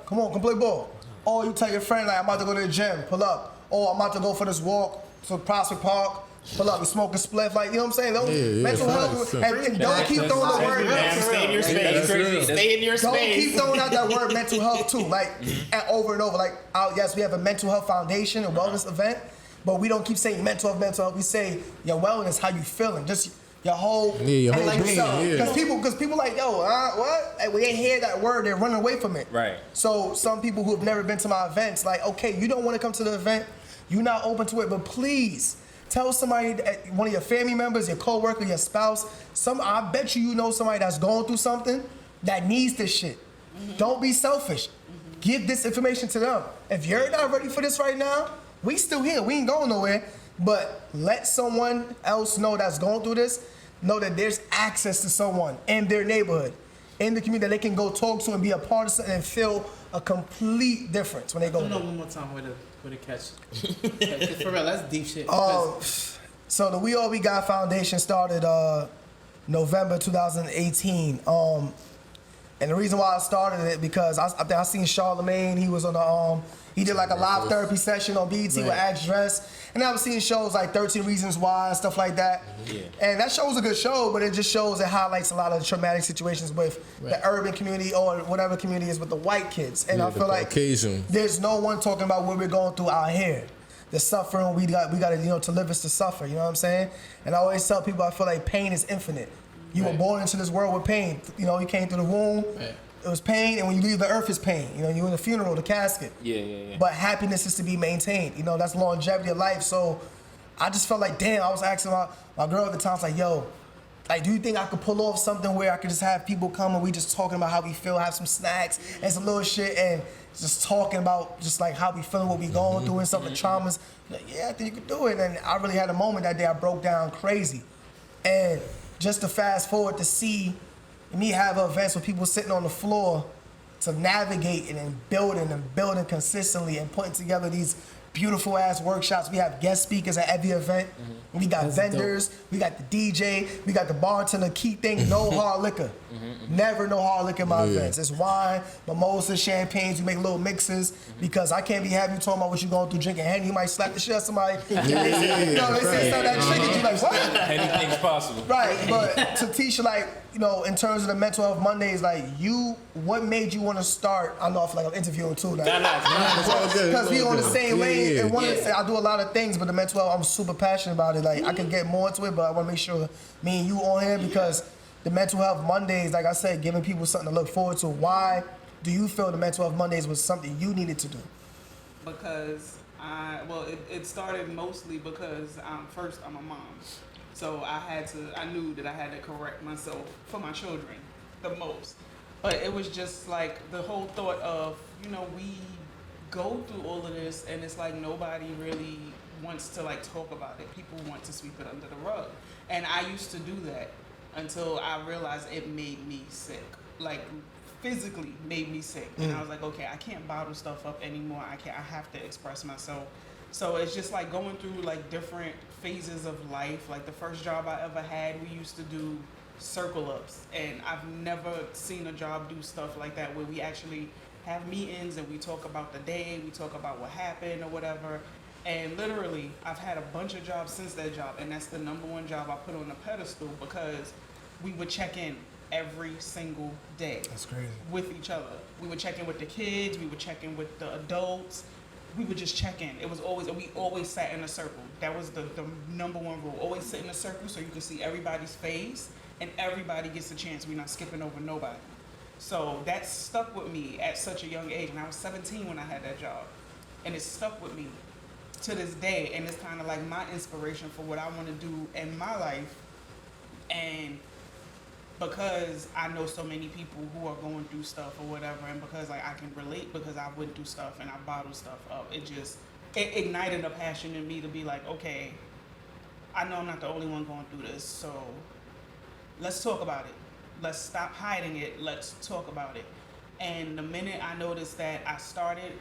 Come play ball. Or you tell your friend, like, I'm about to go to the gym, pull up. Or I'm about to go for this walk to Prospect Park, pull up, we smoke a spliff, like, you know what I'm saying? Mental health, and don't keep throwing the word Stay in your space. Stay in your Don't space. keep throwing out that word mental health too, like, and over and over. Like, yes, we have a mental health foundation, a wellness event, but we don't keep saying mental health. We say your wellness, how you feeling, just your whole, your whole like being, yourself. Because people like, yo, what? Like, when they hear that word, they're running away from it. Right. So some people who have never been to my events, like, okay, you don't want to come to the event, you're not open to it, but please tell somebody, one of your family members, your coworker, your spouse. I bet you know somebody that's going through something that needs this shit. Don't be selfish. Give this information to them. If you're not ready for this right now, we still here. We ain't going nowhere. But let someone else know that's going through this, know that there's access to someone in their neighborhood, in the community that they can go talk to and be a part of something and feel a complete difference when they go I there. don't know one more time where to catch. For real, that's deep shit. So the We All We Got Foundation started November 2018. And the reason why I started it because I think I seen Charlemagne. He was on the he did like a live therapy session on BET with Axe Dress. And I was seeing shows like 13 Reasons Why and stuff like that. Yeah. And that show was a good show, but it just shows, it highlights a lot of the traumatic situations with the urban community or whatever community is with the white kids. And I feel like there's no one talking about what we're going through out here. The suffering we got to, to live is to suffer, you know what I'm saying? And I always tell people I feel like pain is infinite. You were born into this world with pain. You know, you came through the womb, it was pain, and when you leave the earth, it's pain. You know, you're in the funeral, the casket. Yeah. But happiness is to be maintained. You know, that's longevity of life. So I just felt like, damn, I was asking my girl at the time, I was like, yo, like, do you think I could pull off something where I could just have people come and we just talking about how we feel, have some snacks and some little shit, and just talking about just like how we feeling, what we going through and some of the traumas. Like, yeah, I think you could do it. And I really had a moment that day. I broke down crazy. And just to fast forward to see me have events with people sitting on the floor to navigate and building consistently and putting together these beautiful ass workshops. We have guest speakers at every event. We got vendors, we got the DJ, we got the bartender. Key thing, no hard liquor. Never no hard liquor in my events. It's wine, mimosas, champagnes. You make little mixes because I can't be having you talking about what you're going through drinking Henny. You might slap the shit out of somebody. They say something that shit and you like, what? Anything's possible. Right, but to Teesha, like, in terms of the mental health Mondays, like, what made you want to start? I know I feel like I'm interviewing too now. Because we on the same lane. And one of the things, I do a lot of things, but the mental health, I'm super passionate about it. Like, I can get more into it, but I want to make sure me and you on here because the mental health Mondays, like I said, giving people something to look forward to. Why do you feel the mental health Mondays was something you needed to do? Because it started mostly because first I'm a mom. So I knew that I had to correct myself for my children the most. But it was just like the whole thought of, go through all of this, and it's like nobody really wants to like talk about it. People want to sweep it under the rug, and I used to do that until I realized it made me sick, like physically made me sick. And I was like, okay, I can't bottle stuff up anymore. I have to express myself. So it's just like going through like different phases of life. Like the first job I ever had, we used to do circle ups, and I've never seen a job do stuff like that where we actually have meetings and we talk about the day, we talk about what happened or whatever. And literally, I've had a bunch of jobs since that job, and that's the number one job I put on the pedestal because we would check in every single day. That's crazy. With each other. We would check in with the kids, we would check in with the adults. We would just check in. It was always, we always sat in a circle. That was the number one rule. Always sit in a circle so you can see everybody's face and everybody gets a chance. We're not skipping over nobody. So that stuck with me at such a young age. And I was 17 when I had that job. And it stuck with me to this day. And it's kind of like my inspiration for what I want to do in my life. And because I know so many people who are going through stuff or whatever, and because like I can relate because I went through stuff and I bottled stuff up, it ignited a passion in me to be like, okay, I know I'm not the only one going through this, so let's talk about it. Let's stop hiding it. Let's talk about it. And the minute I noticed that I started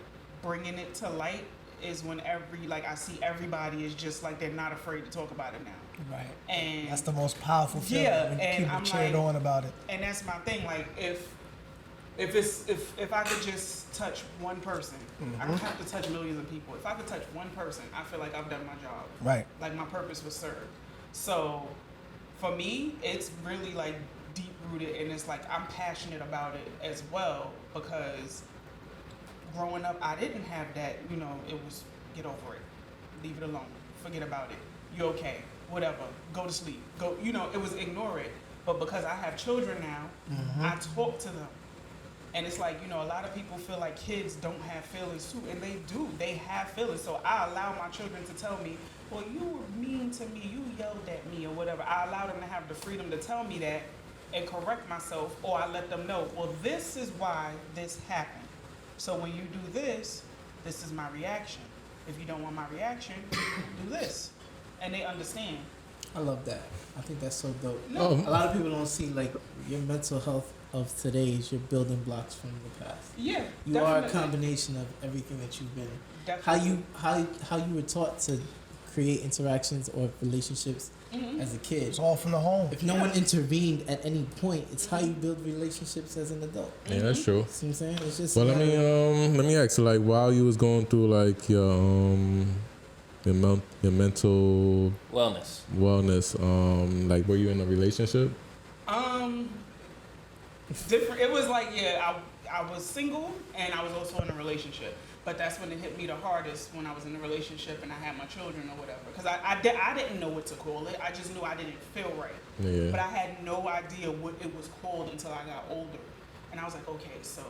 bringing it to light is when I see everybody is just like they're not afraid to talk about it now. Right. And that's the most powerful feeling when and people I'm cheered on about it. And that's my thing. Like if I could just touch one person, I don't have to touch millions of people. If I could touch one person, I feel like I've done my job. Right. Like my purpose was served. So for me, it's really like deep rooted, and it's like I'm passionate about it as well because growing up, I didn't have that. You know, it was get over it, leave it alone, forget about it. You're okay. Whatever, go to sleep, go, it was ignore it. But because I have children now, I talk to them. And it's like, a lot of people feel like kids don't have feelings too, and they do, they have feelings. So I allow my children to tell me, well, you were mean to me, you yelled at me or whatever. I allow them to have the freedom to tell me that and correct myself, or I let them know, well, this is why this happened. So when you do this is my reaction. If you don't want my reaction, do this. And they understand. I love that. I think that's so dope. No. A lot of people don't see like your mental health of today is your building blocks from the past. Yeah, you are a combination of everything that you've been. Definitely. How you were taught to create interactions or relationships as a kid. It's all from the home. If no one intervened at any point, it's how you build relationships as an adult. Yeah, that's true. See what I'm saying? It's just. Well, let me ask you, like, while you was going through like your mental wellness, like, were you in a relationship? Different. It was like, I was single and I was also in a relationship. But that's when it hit me the hardest, when I was in a relationship and I had my children or whatever. Because I didn't know what to call it. I just knew I didn't feel right. Yeah. But I had no idea what it was called until I got older. And I was like, okay, so.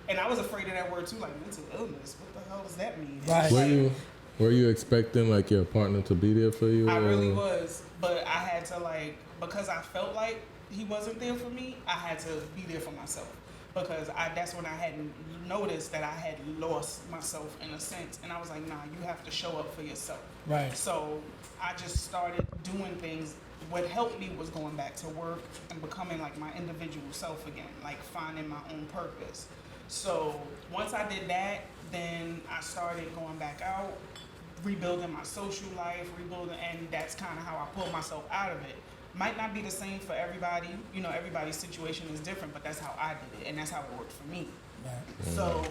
And I was afraid of that word too, like mental illness. What the hell does that mean? Right. Were you expecting like your partner to be there for you? I really was. But I had to because I felt like he wasn't there for me, I had to be there for myself. Because that's when I hadn't noticed that I had lost myself in a sense. And I was like, nah, you have to show up for yourself. Right. So I just started doing things. What helped me was going back to work and becoming like my individual self again, like finding my own purpose. So once I did that, then I started going back out, rebuilding my social life, and that's kind of how I pulled myself out of it. Might not be the same for everybody. Everybody's situation is different, but that's how I did it, and that's how it worked for me. Right. So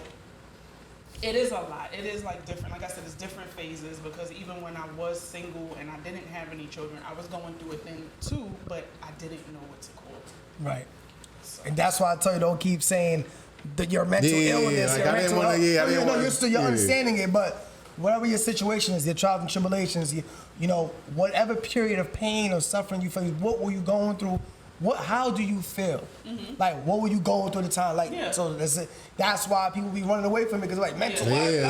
it is a lot. It is like different. Like I said, it's different phases because even when I was single and I didn't have any children, I was going through it then too, but I didn't know what to call it. Right. So. And that's why I tell you, don't keep saying that your mental illness, like your I mental didn't health. You're understanding it, but whatever your situation is, your trials and tribulations, whatever period of pain or suffering you face, what were you going through? How do you feel? Like, what were you going through at the time? Like, so that's why people be running away from it because like mental. They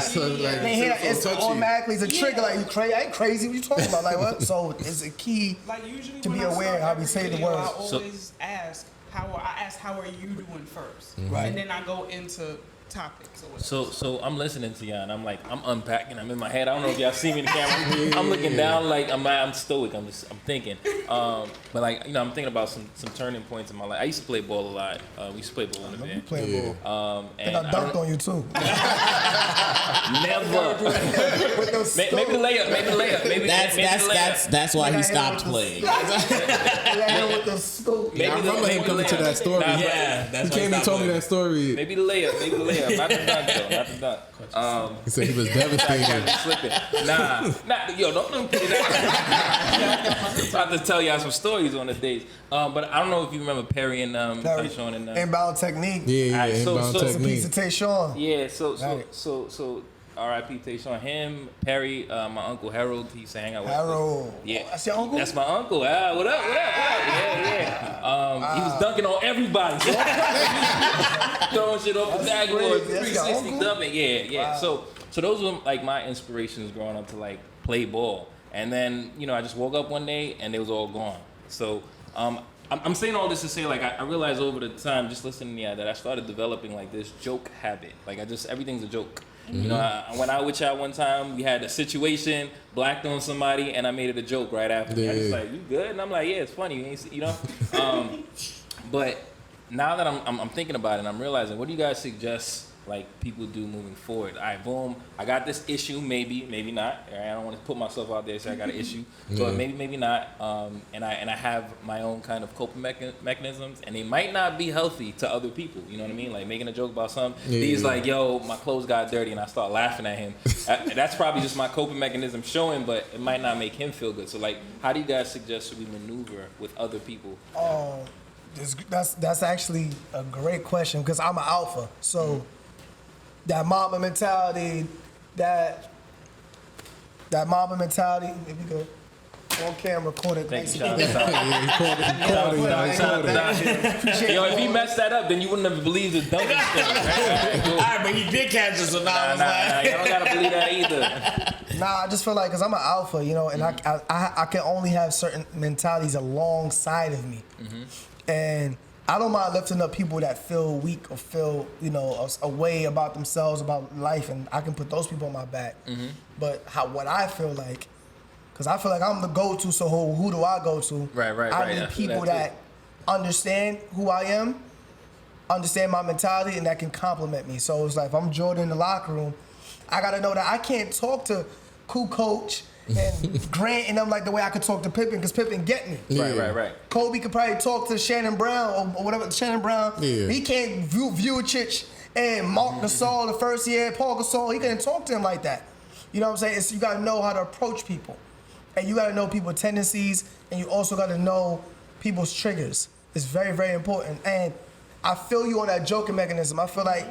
hear that it's automatically it's a trigger. Like, you crazy? I ain't crazy. What you talking about? Like, what? So it's a key to be aware how we say the words. I always ask how are you doing first, Right. and then I go into topics or whatever. So I'm listening to y'all and I'm like, I'm unpacking. I'm in my head. I don't know if y'all see me in the camera. I'm looking down like I'm stoic. I'm thinking. But like, you know, I'm thinking about some turning points in my life. I used to play ball a lot. We used to play ball in the You band. play ball. And I dunked on you too. never. With those Maybe the layup. Maybe the layup. That's why he Yeah, stopped yeah, playing. with the scoop. Maybe I remember him coming to that story. Nah, Yeah, that's He why came and stopped told me playing. that story. Maybe the layup. Not the dunk though. Not the dunk. He said he was devastated. Slipping. Nah. Yo, don't put it out. I'm about to tell y'all some stories on the days. But I don't know if you remember Perry and Tayshawn and Inbound technique. Yeah, Alright, inbound so- It's a technique. piece of Tayshawn. Yeah, Right. so R.I.P. Tayshawn, him, Perry, my uncle Harold, he used to hang out with. Harold. Yeah, Oh, that's your uncle? That's my uncle. What up? Yeah. He was dunking on everybody. So throwing shit off the That's backboard, crazy. That's your 360 uncle? dumping. Yeah. Wow. So those were like my inspirations growing up to like play ball. And then, you know, I just woke up one day and they was all gone. So I'm saying all this to say, like, I realized over the time, just listening to you, that I started developing like this joke habit. Like, everything's a joke. You know, I went out with y'all one time. We had a situation, blacked on somebody, and I made it a joke right after. I was like, "You good?" And I'm like, "Yeah, it's funny." You know. But now that I'm thinking about it, I'm realizing, what do you guys suggest like people do moving forward? All right, boom. I got this issue. Maybe not. All right, I don't want to put myself out there and say I got an issue, but maybe not. And I have my own kind of coping mechanisms, and they might not be healthy to other people. You know what I mean? Like making a joke about something. He's like, "Yo, my clothes got dirty," and I start laughing at him. That's probably just my coping mechanism showing, but it might not make him feel good. So like, how do you guys suggest we maneuver with other people? That's actually a great question because I'm an alpha. So that Mamba mentality, that Mamba mentality, if we go on camera, record it. Thank you, Thanks. Yo, if he messed that up, then you wouldn't have believed the dunking story. Right? Cool. All right, but he did catch us, so now I was like, You don't gotta believe that either. Nah, I just feel like, because I'm an alpha, you know, and I can only have certain mentalities alongside of me. And I don't mind lifting up people that feel weak or feel, you know, a way about themselves, about life, and I can put those people on my back. But what I feel like, because I feel like I'm the go-to, so who do I go to? Right. I need I feel people that that understand who I am, understand my mentality, and that can compliment me. So it's like, if I'm Jordan in the locker room, I got to know that I can't talk to Coach and Grant and them like the way I could talk to Pippen, because Pippen get me. Right. Kobe could probably talk to Shannon Brown or whatever. Shannon Brown, he can't view Vucic and Mark Gasol the first year, Paul Gasol. He couldn't talk to him like that. You know what I'm saying? You got to know how to approach people, and you got to know people's tendencies, and you also got to know people's triggers. It's very, very important. And I feel you on that joking mechanism. I feel like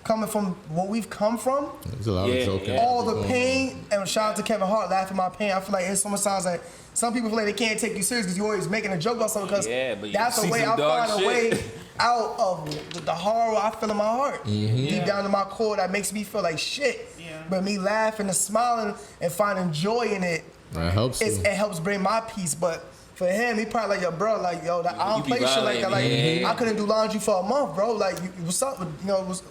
coming from what we've come from, There's a lot of joking. all the pain, and shout out to Kevin Hart, laughing my pain. I feel like it's almost sounds like some people feel like they can't take you serious because you're always making a joke about something. Because but that's you the see way some I dog find a shit. way out of the horror I feel in my heart, deep down in my core, that makes me feel like shit. But me laughing and smiling and finding joy in it, That helps it helps bring my peace. But for him, he probably like, yo, bro, like, yo, I don't You be play shit like that. Like, violating, I couldn't do laundry for a month, bro. Like, what's up?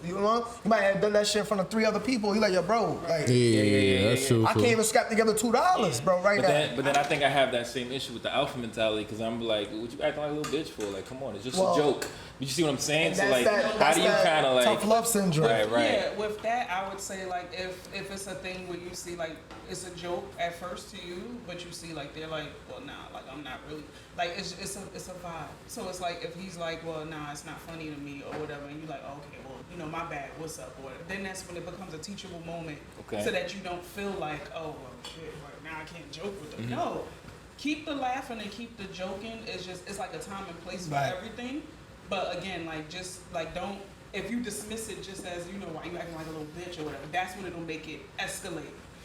You might have done that shit in front of 3 other people. He like, yo, bro, like, Yeah, that's true. I can't even scrap together $2, bro, right now. But then I think I have that same issue with the alpha mentality, because I'm like, what you acting like a little bitch for? Like, come on, it's just Well, a joke. You see what I'm saying? So That's like, how do you kind of like tough love syndrome? Right. Yeah, with that, I would say like if it's a thing where you see like it's a joke at first to you, but you see like they're like, well, nah, like I'm not really like it's a vibe. So it's like if he's like, well, nah, it's not funny to me or whatever, and you're like, okay, well, you know, my bad, what's up, or whatever. Then that's when it becomes a teachable moment, so that you don't feel like, oh, well, shit, like, now I can't joke with them. No, keep the laughing and keep the joking. It's like a time and place for everything. But again, like just like don't, if you dismiss it just as, you know, why you acting like a little bitch or whatever, that's when it'll make it escalate.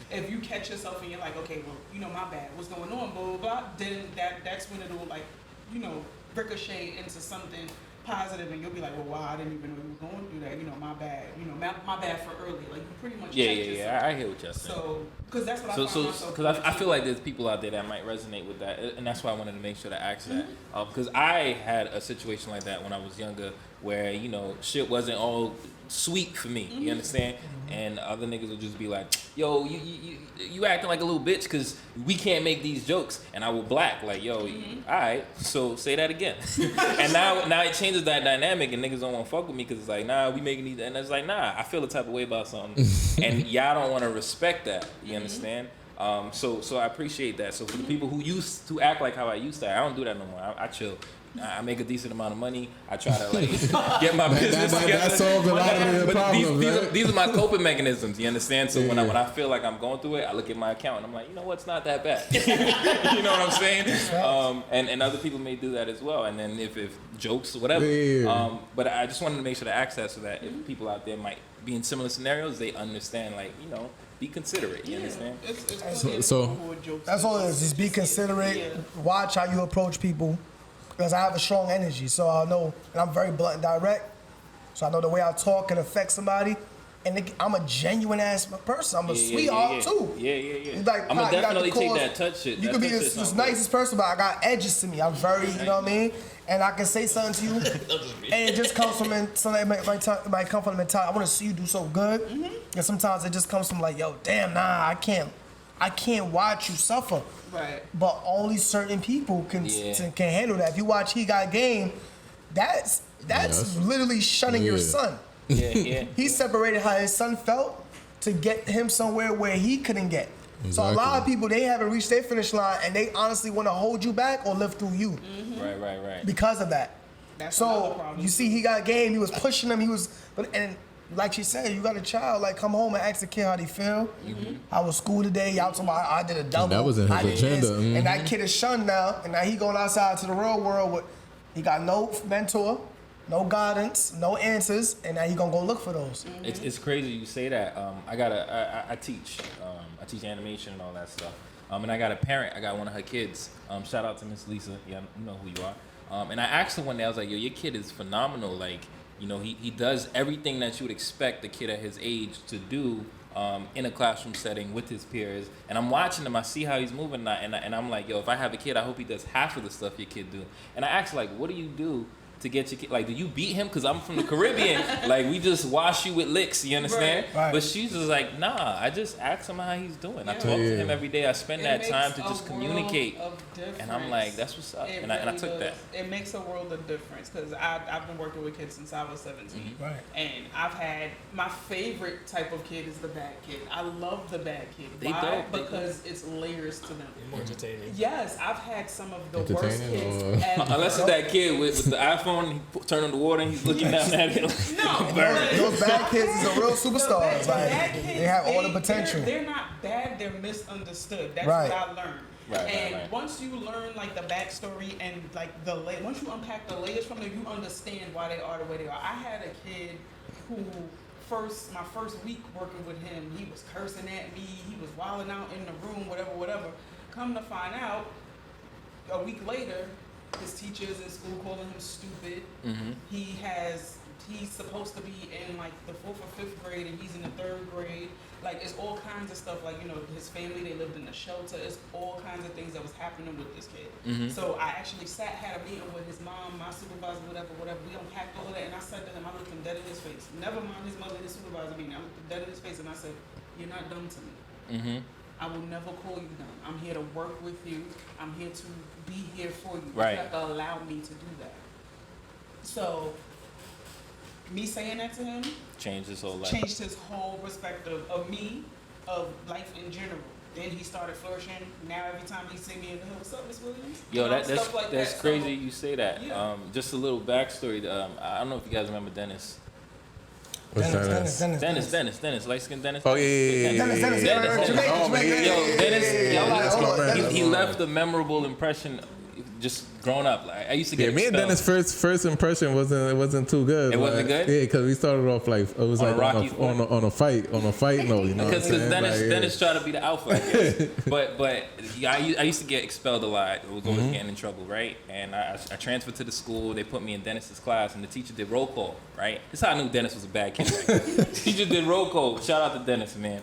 If you catch yourself and you're like, okay, well, you know, my bad, what's going on, blah, blah, blah, then that's when it'll like, you know, ricochet into something positive, and you'll be like, well, wow, I didn't even know you were going through that, you know, my bad, you know, my bad for early, like you pretty much checked yourself. I hear what you're saying. So, because that's what I find myself. Because I feel like there's people out there that might resonate with that, and that's why I wanted to make sure to ask that. Because I had a situation like that when I was younger, where, you know, shit wasn't all sweet for me. You understand? And other niggas will just be like, yo, you acting like a little bitch because we can't make these jokes. And I will black, like, yo, all right, so say that again. And now it changes that dynamic, and niggas don't want to fuck with me because it's like, nah, we making these, and it's like, nah, I feel the type of way about something, and y'all don't want to respect that. You understand? So I appreciate that. So for the people who used to act like how I used to, I don't do that no more. I chill. I make a decent amount of money. I try to like get my business together. That solves a lot of the problems, these are my coping mechanisms. You understand? So when I feel like I'm going through it, I look at my account and I'm like, you know what? It's not that bad. You know what I'm saying? And other people may do that as well. And then if jokes or whatever. Yeah. But I just wanted to make sure to access so that if people out there might be in similar scenarios, they understand, like, you know, be considerate. You understand? So That's all it is. Just be considerate. Watch how you approach people. Because I have a strong energy, so I know, and I'm very blunt and direct, so I know the way I talk can affect somebody. And I'm a genuine ass person. I'm a sweetheart too. Yeah. Like, I'm gonna definitely take cause, that touch shit. You can be this nicest person, but I got edges to me. I'm very, you know what I mean? And I can say something to you, and it just comes from something might come from the mentality. I want to see you do so good, and sometimes it just comes from like, yo, damn, nah, I can't watch you suffer. Right. But only certain people can handle that. If you watch He Got Game, that's literally shunning your son. Yeah. He separated how his son felt to get him somewhere where he couldn't get. Exactly. So a lot of people, they haven't reached their finish line, and they honestly want to hold you back or live through you. Right. Because of that. That's another So problem. you see, He Got Game. He was pushing him. And like she said, you got a child. Like, come home and ask the kid how they feel. How was school today? Y'all talking about I did a double. That was in his I did agenda. this. And that kid is shunned now. And now he going outside to the real world with, he got no mentor, no guidance, no answers, and now he gonna go look for those. It's crazy you say that. I teach. I teach animation and all that stuff. And I got a parent. I got one of her kids. Shout out to Miss Lisa. Yeah, you know who you are. And I asked her one day. I was like, yo, your kid is phenomenal. Like, you know, he does everything that you would expect a kid at his age to do in a classroom setting with his peers. And I'm watching him. I see how he's moving, and I'm like, yo, if I have a kid, I hope he does half of the stuff your kid do. And I asked, like, what do you do to get your kid? Like, do you beat him? Because I'm from the Caribbean. Like, we just wash you with licks, you understand? Right. But she's just like, nah, I just ask him how he's doing. I talk to him every day. I spend that time to just communicate. And I'm like, that's what's up. And I took that. It makes a world of difference because I've been working with kids since I was 17. Right. And I've had, my favorite type of kid is the bad kid. I love the bad kid. They Why? dope. Because it's layers to them. More entertaining. Yes, I've had some of the worst Entertaining kids. ever. Unless it's that kid with the iPhone, he turn on the water and he's looking down at it. Those bad kids is the real superstars. The bad Like, kids, they have all the potential. They're not bad, they're misunderstood. That's Right. what I learned. And Right. once you learn like the backstory and like once you unpack the layers from them, you understand why they are the way they are. I had a kid who my first week working with him, he was cursing at me, he was wilding out in the room, whatever. Come to find out, a week later, his teachers in school calling him stupid. He's supposed to be in like the 4th or 5th grade and he's in the 3rd grade. Like, it's all kinds of stuff. Like, you know, his family, they lived in a shelter. It's all kinds of things that was happening with this kid. So I actually had a meeting with his mom, my supervisor, whatever. We unpacked all of that, and I said to him, I looked him dead in his face. Never mind his mother, his supervisor meeting. I looked him dead in his face, and I said, you're not dumb to me. I will never call you dumb. I'm here to work with you. I'm here to be here for you. Right. You have to allow me to do that. So, me saying that to him Changed his whole life. changed his whole perspective of me, of life in general. Then he started flourishing. Now every time he see me in the hood, what's up, Miss Williams? Yo, You know, that's stuff like that's that. crazy So, you say that. Yeah. Just a little backstory. I don't know if you guys remember Dennis. what's that? Dennis, light skinned Dennis. Oh yeah. Dennis. Jamaican. Yo, Dennis, Hold on. he left a memorable impression. Just growing up, like I used to get. Yeah, me and expelled. Dennis' first impression wasn't too good. It wasn't good? Yeah, because we started off like it was On a like rocky on a fight note, you know. Because what I'm saying? Dennis tried to be the alpha, I guess. but yeah, I used to get expelled a lot. I was always getting in trouble, right? And I transferred to the school. They put me in Dennis's class, and the teacher did roll call. right? This is how I knew Dennis was a bad kid. Right? He just did roll call. Shout out to Dennis, man.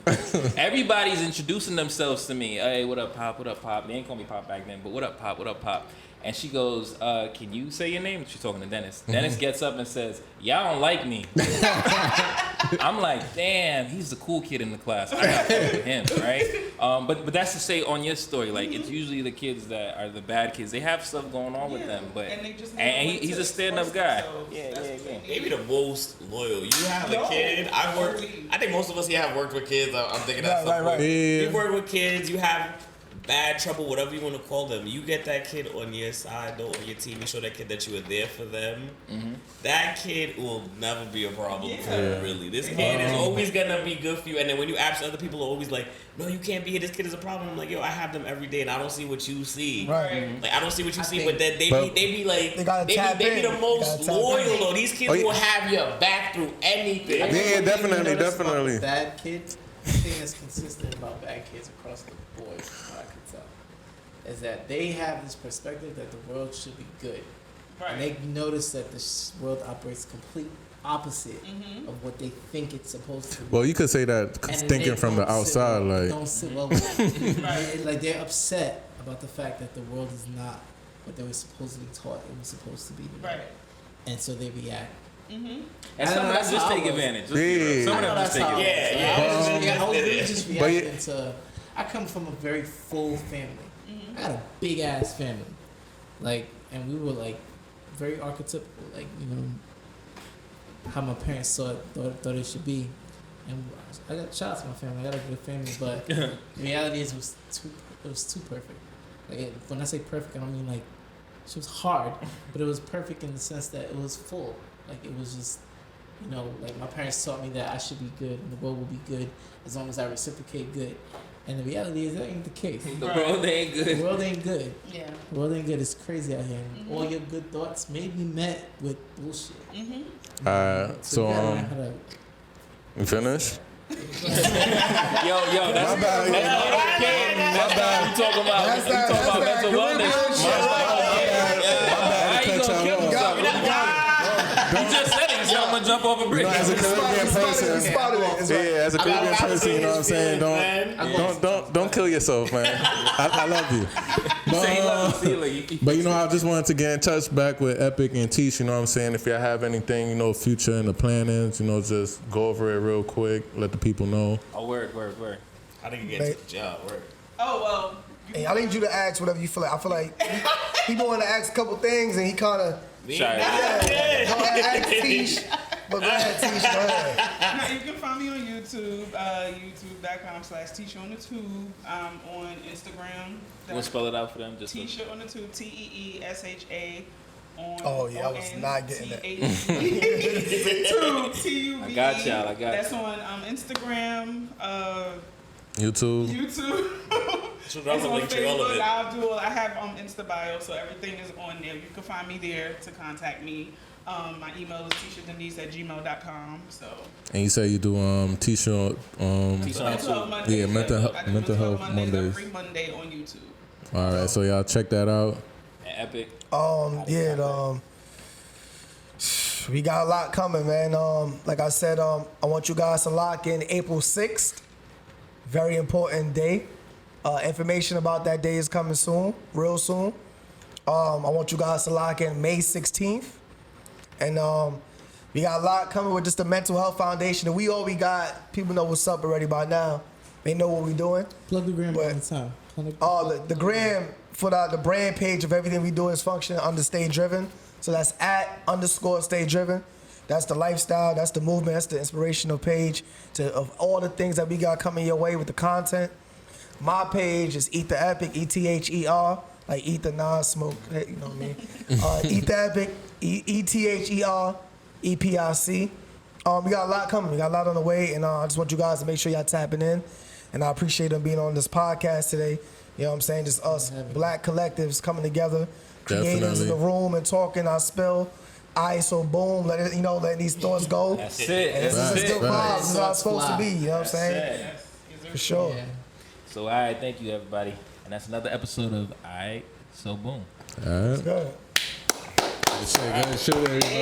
Everybody's introducing themselves to me. Hey, what up, Pop? What up, Pop? They ain't call me Pop back then, but what up, Pop? What up, Pop? And she goes, can you say your name? She's talking to Dennis. Dennis gets up and says, y'all don't like me. I'm like, damn, he's the cool kid in the class. I got to with him, right? But that's to say on your story, like, it's usually the kids that are the bad kids. They have stuff going on with them, but and they just he's a stand-up guy. Yeah. Maybe the most loyal. You have a kid. I think most of us here have worked with kids. I'm thinking that's right. You work with kids. You have bad trouble, whatever you want to call them. You get that kid on your side, though, on your team. You show that kid that you were there for them. That kid will never be a problem for you, really. This kid is always gonna be good for you. And then when you ask other people, are always like, "No, you can't be here. This kid is a problem." I'm like, "Yo, I have them every day, and I don't see what you see. Right. Like I don't see what you see." But then they be like, they be the most loyal. Though these kids will have your back through anything. Yeah, definitely. Bad kids. The thing that's consistent about bad kids across the board, from what I can tell, is that they have this perspective that the world should be good. Right. And they notice that this world operates complete opposite of what they think it's supposed to be. Well, you could say that And thinking they from the don't sit outside, well- like don't sit well with it. Right. Like they're upset about the fact that the world is not what they were supposedly taught it was supposed to be. Right. And so they react. And some of them just take advantage. Some of them just take advantage. I was really just reacting to. I come from a very full family. I had a big ass family, like, and we were like very archetypical, like, you know, how my parents thought it should be. And I got shout out to my family. I got a good family, but the reality is it was too perfect. Like when I say perfect, I don't mean like she was hard, but it was perfect in the sense that it was full. Like it was just, you know, like my parents taught me that I should be good and the world will be good as long as I reciprocate good. And the reality is that ain't the case. The world ain't good. The world ain't good. Yeah. The world ain't good. It's crazy out here. And all your good thoughts may be met with bullshit. so you gotta learn how to. you finished? Yo, that's you talking about mental wellness. How you gonna kill himself? You just said it. I'm gonna jump off a bridge. As a Caribbean person, as a Caribbean person, you know what I'm saying? Don't kill yourself, man. I love you. But you know, I just wanted to get in touch back with Epic and Teesh, you know what I'm saying? If y'all have anything, you know, future in the plannings, you know, just go over it real quick, let the people know. Oh, word. How do you get to the job? Word. Oh, well. Hey, I need you to ask whatever you feel like. I feel like he wanted to ask a couple things and he kind of. Shy. Go ahead, ask Teesh. But go ahead, Teesh. Go ahead. Now, you can find me on YouTube, youtube.com/TeeshaOnTheTube. On Instagram. We'll spell it out for them. Just Teesha on the Tube, TeeSha. Oh yeah, I was not getting that. Tube, I got y'all. That's on Instagram, YouTube. So it's on link to all of Facebook. it. I have Insta bio, so everything is on there. You can find me there to contact me. My email is TeeshaDenise@gmail.com. So. And you say you do Teesha mental health Mondays. Every Monday on YouTube. All right, so y'all check that out. Epic. We got a lot coming, man. Like I said, I want you guys to lock in April 6th. Very important day. Information about that day is coming soon, real soon. I want you guys to lock in May 16th. And we got a lot coming with just the Mental Health Foundation. And we got, people know what's up already by now. They know what we're doing. Plug the gram all the time. The gram for the brand page of everything we do is functioning under Stay Driven. So that's @_Stay Driven. That's the lifestyle, that's the movement, that's the inspirational page of all the things that we got coming your way with the content. My page is EtherEpic, ETHER, like ether, non-smoke, you know what I mean? EtherEpic, ETHEREPIC. We got a lot coming, we got a lot on the way, and I just want you guys to make sure y'all tapping in. And I appreciate them being on this podcast today. You know what I'm saying? Just us black collectives coming together, creators in the room and talking. I spill. iightSoBOOM, letting these thoughts go. That's it. And this is good vibes. This is how it's supposed to be. You know what I'm saying? For sure. Yeah. So, all right, thank you, everybody. And that's another episode of iight, so boom. All right. Good. Good shit, everybody.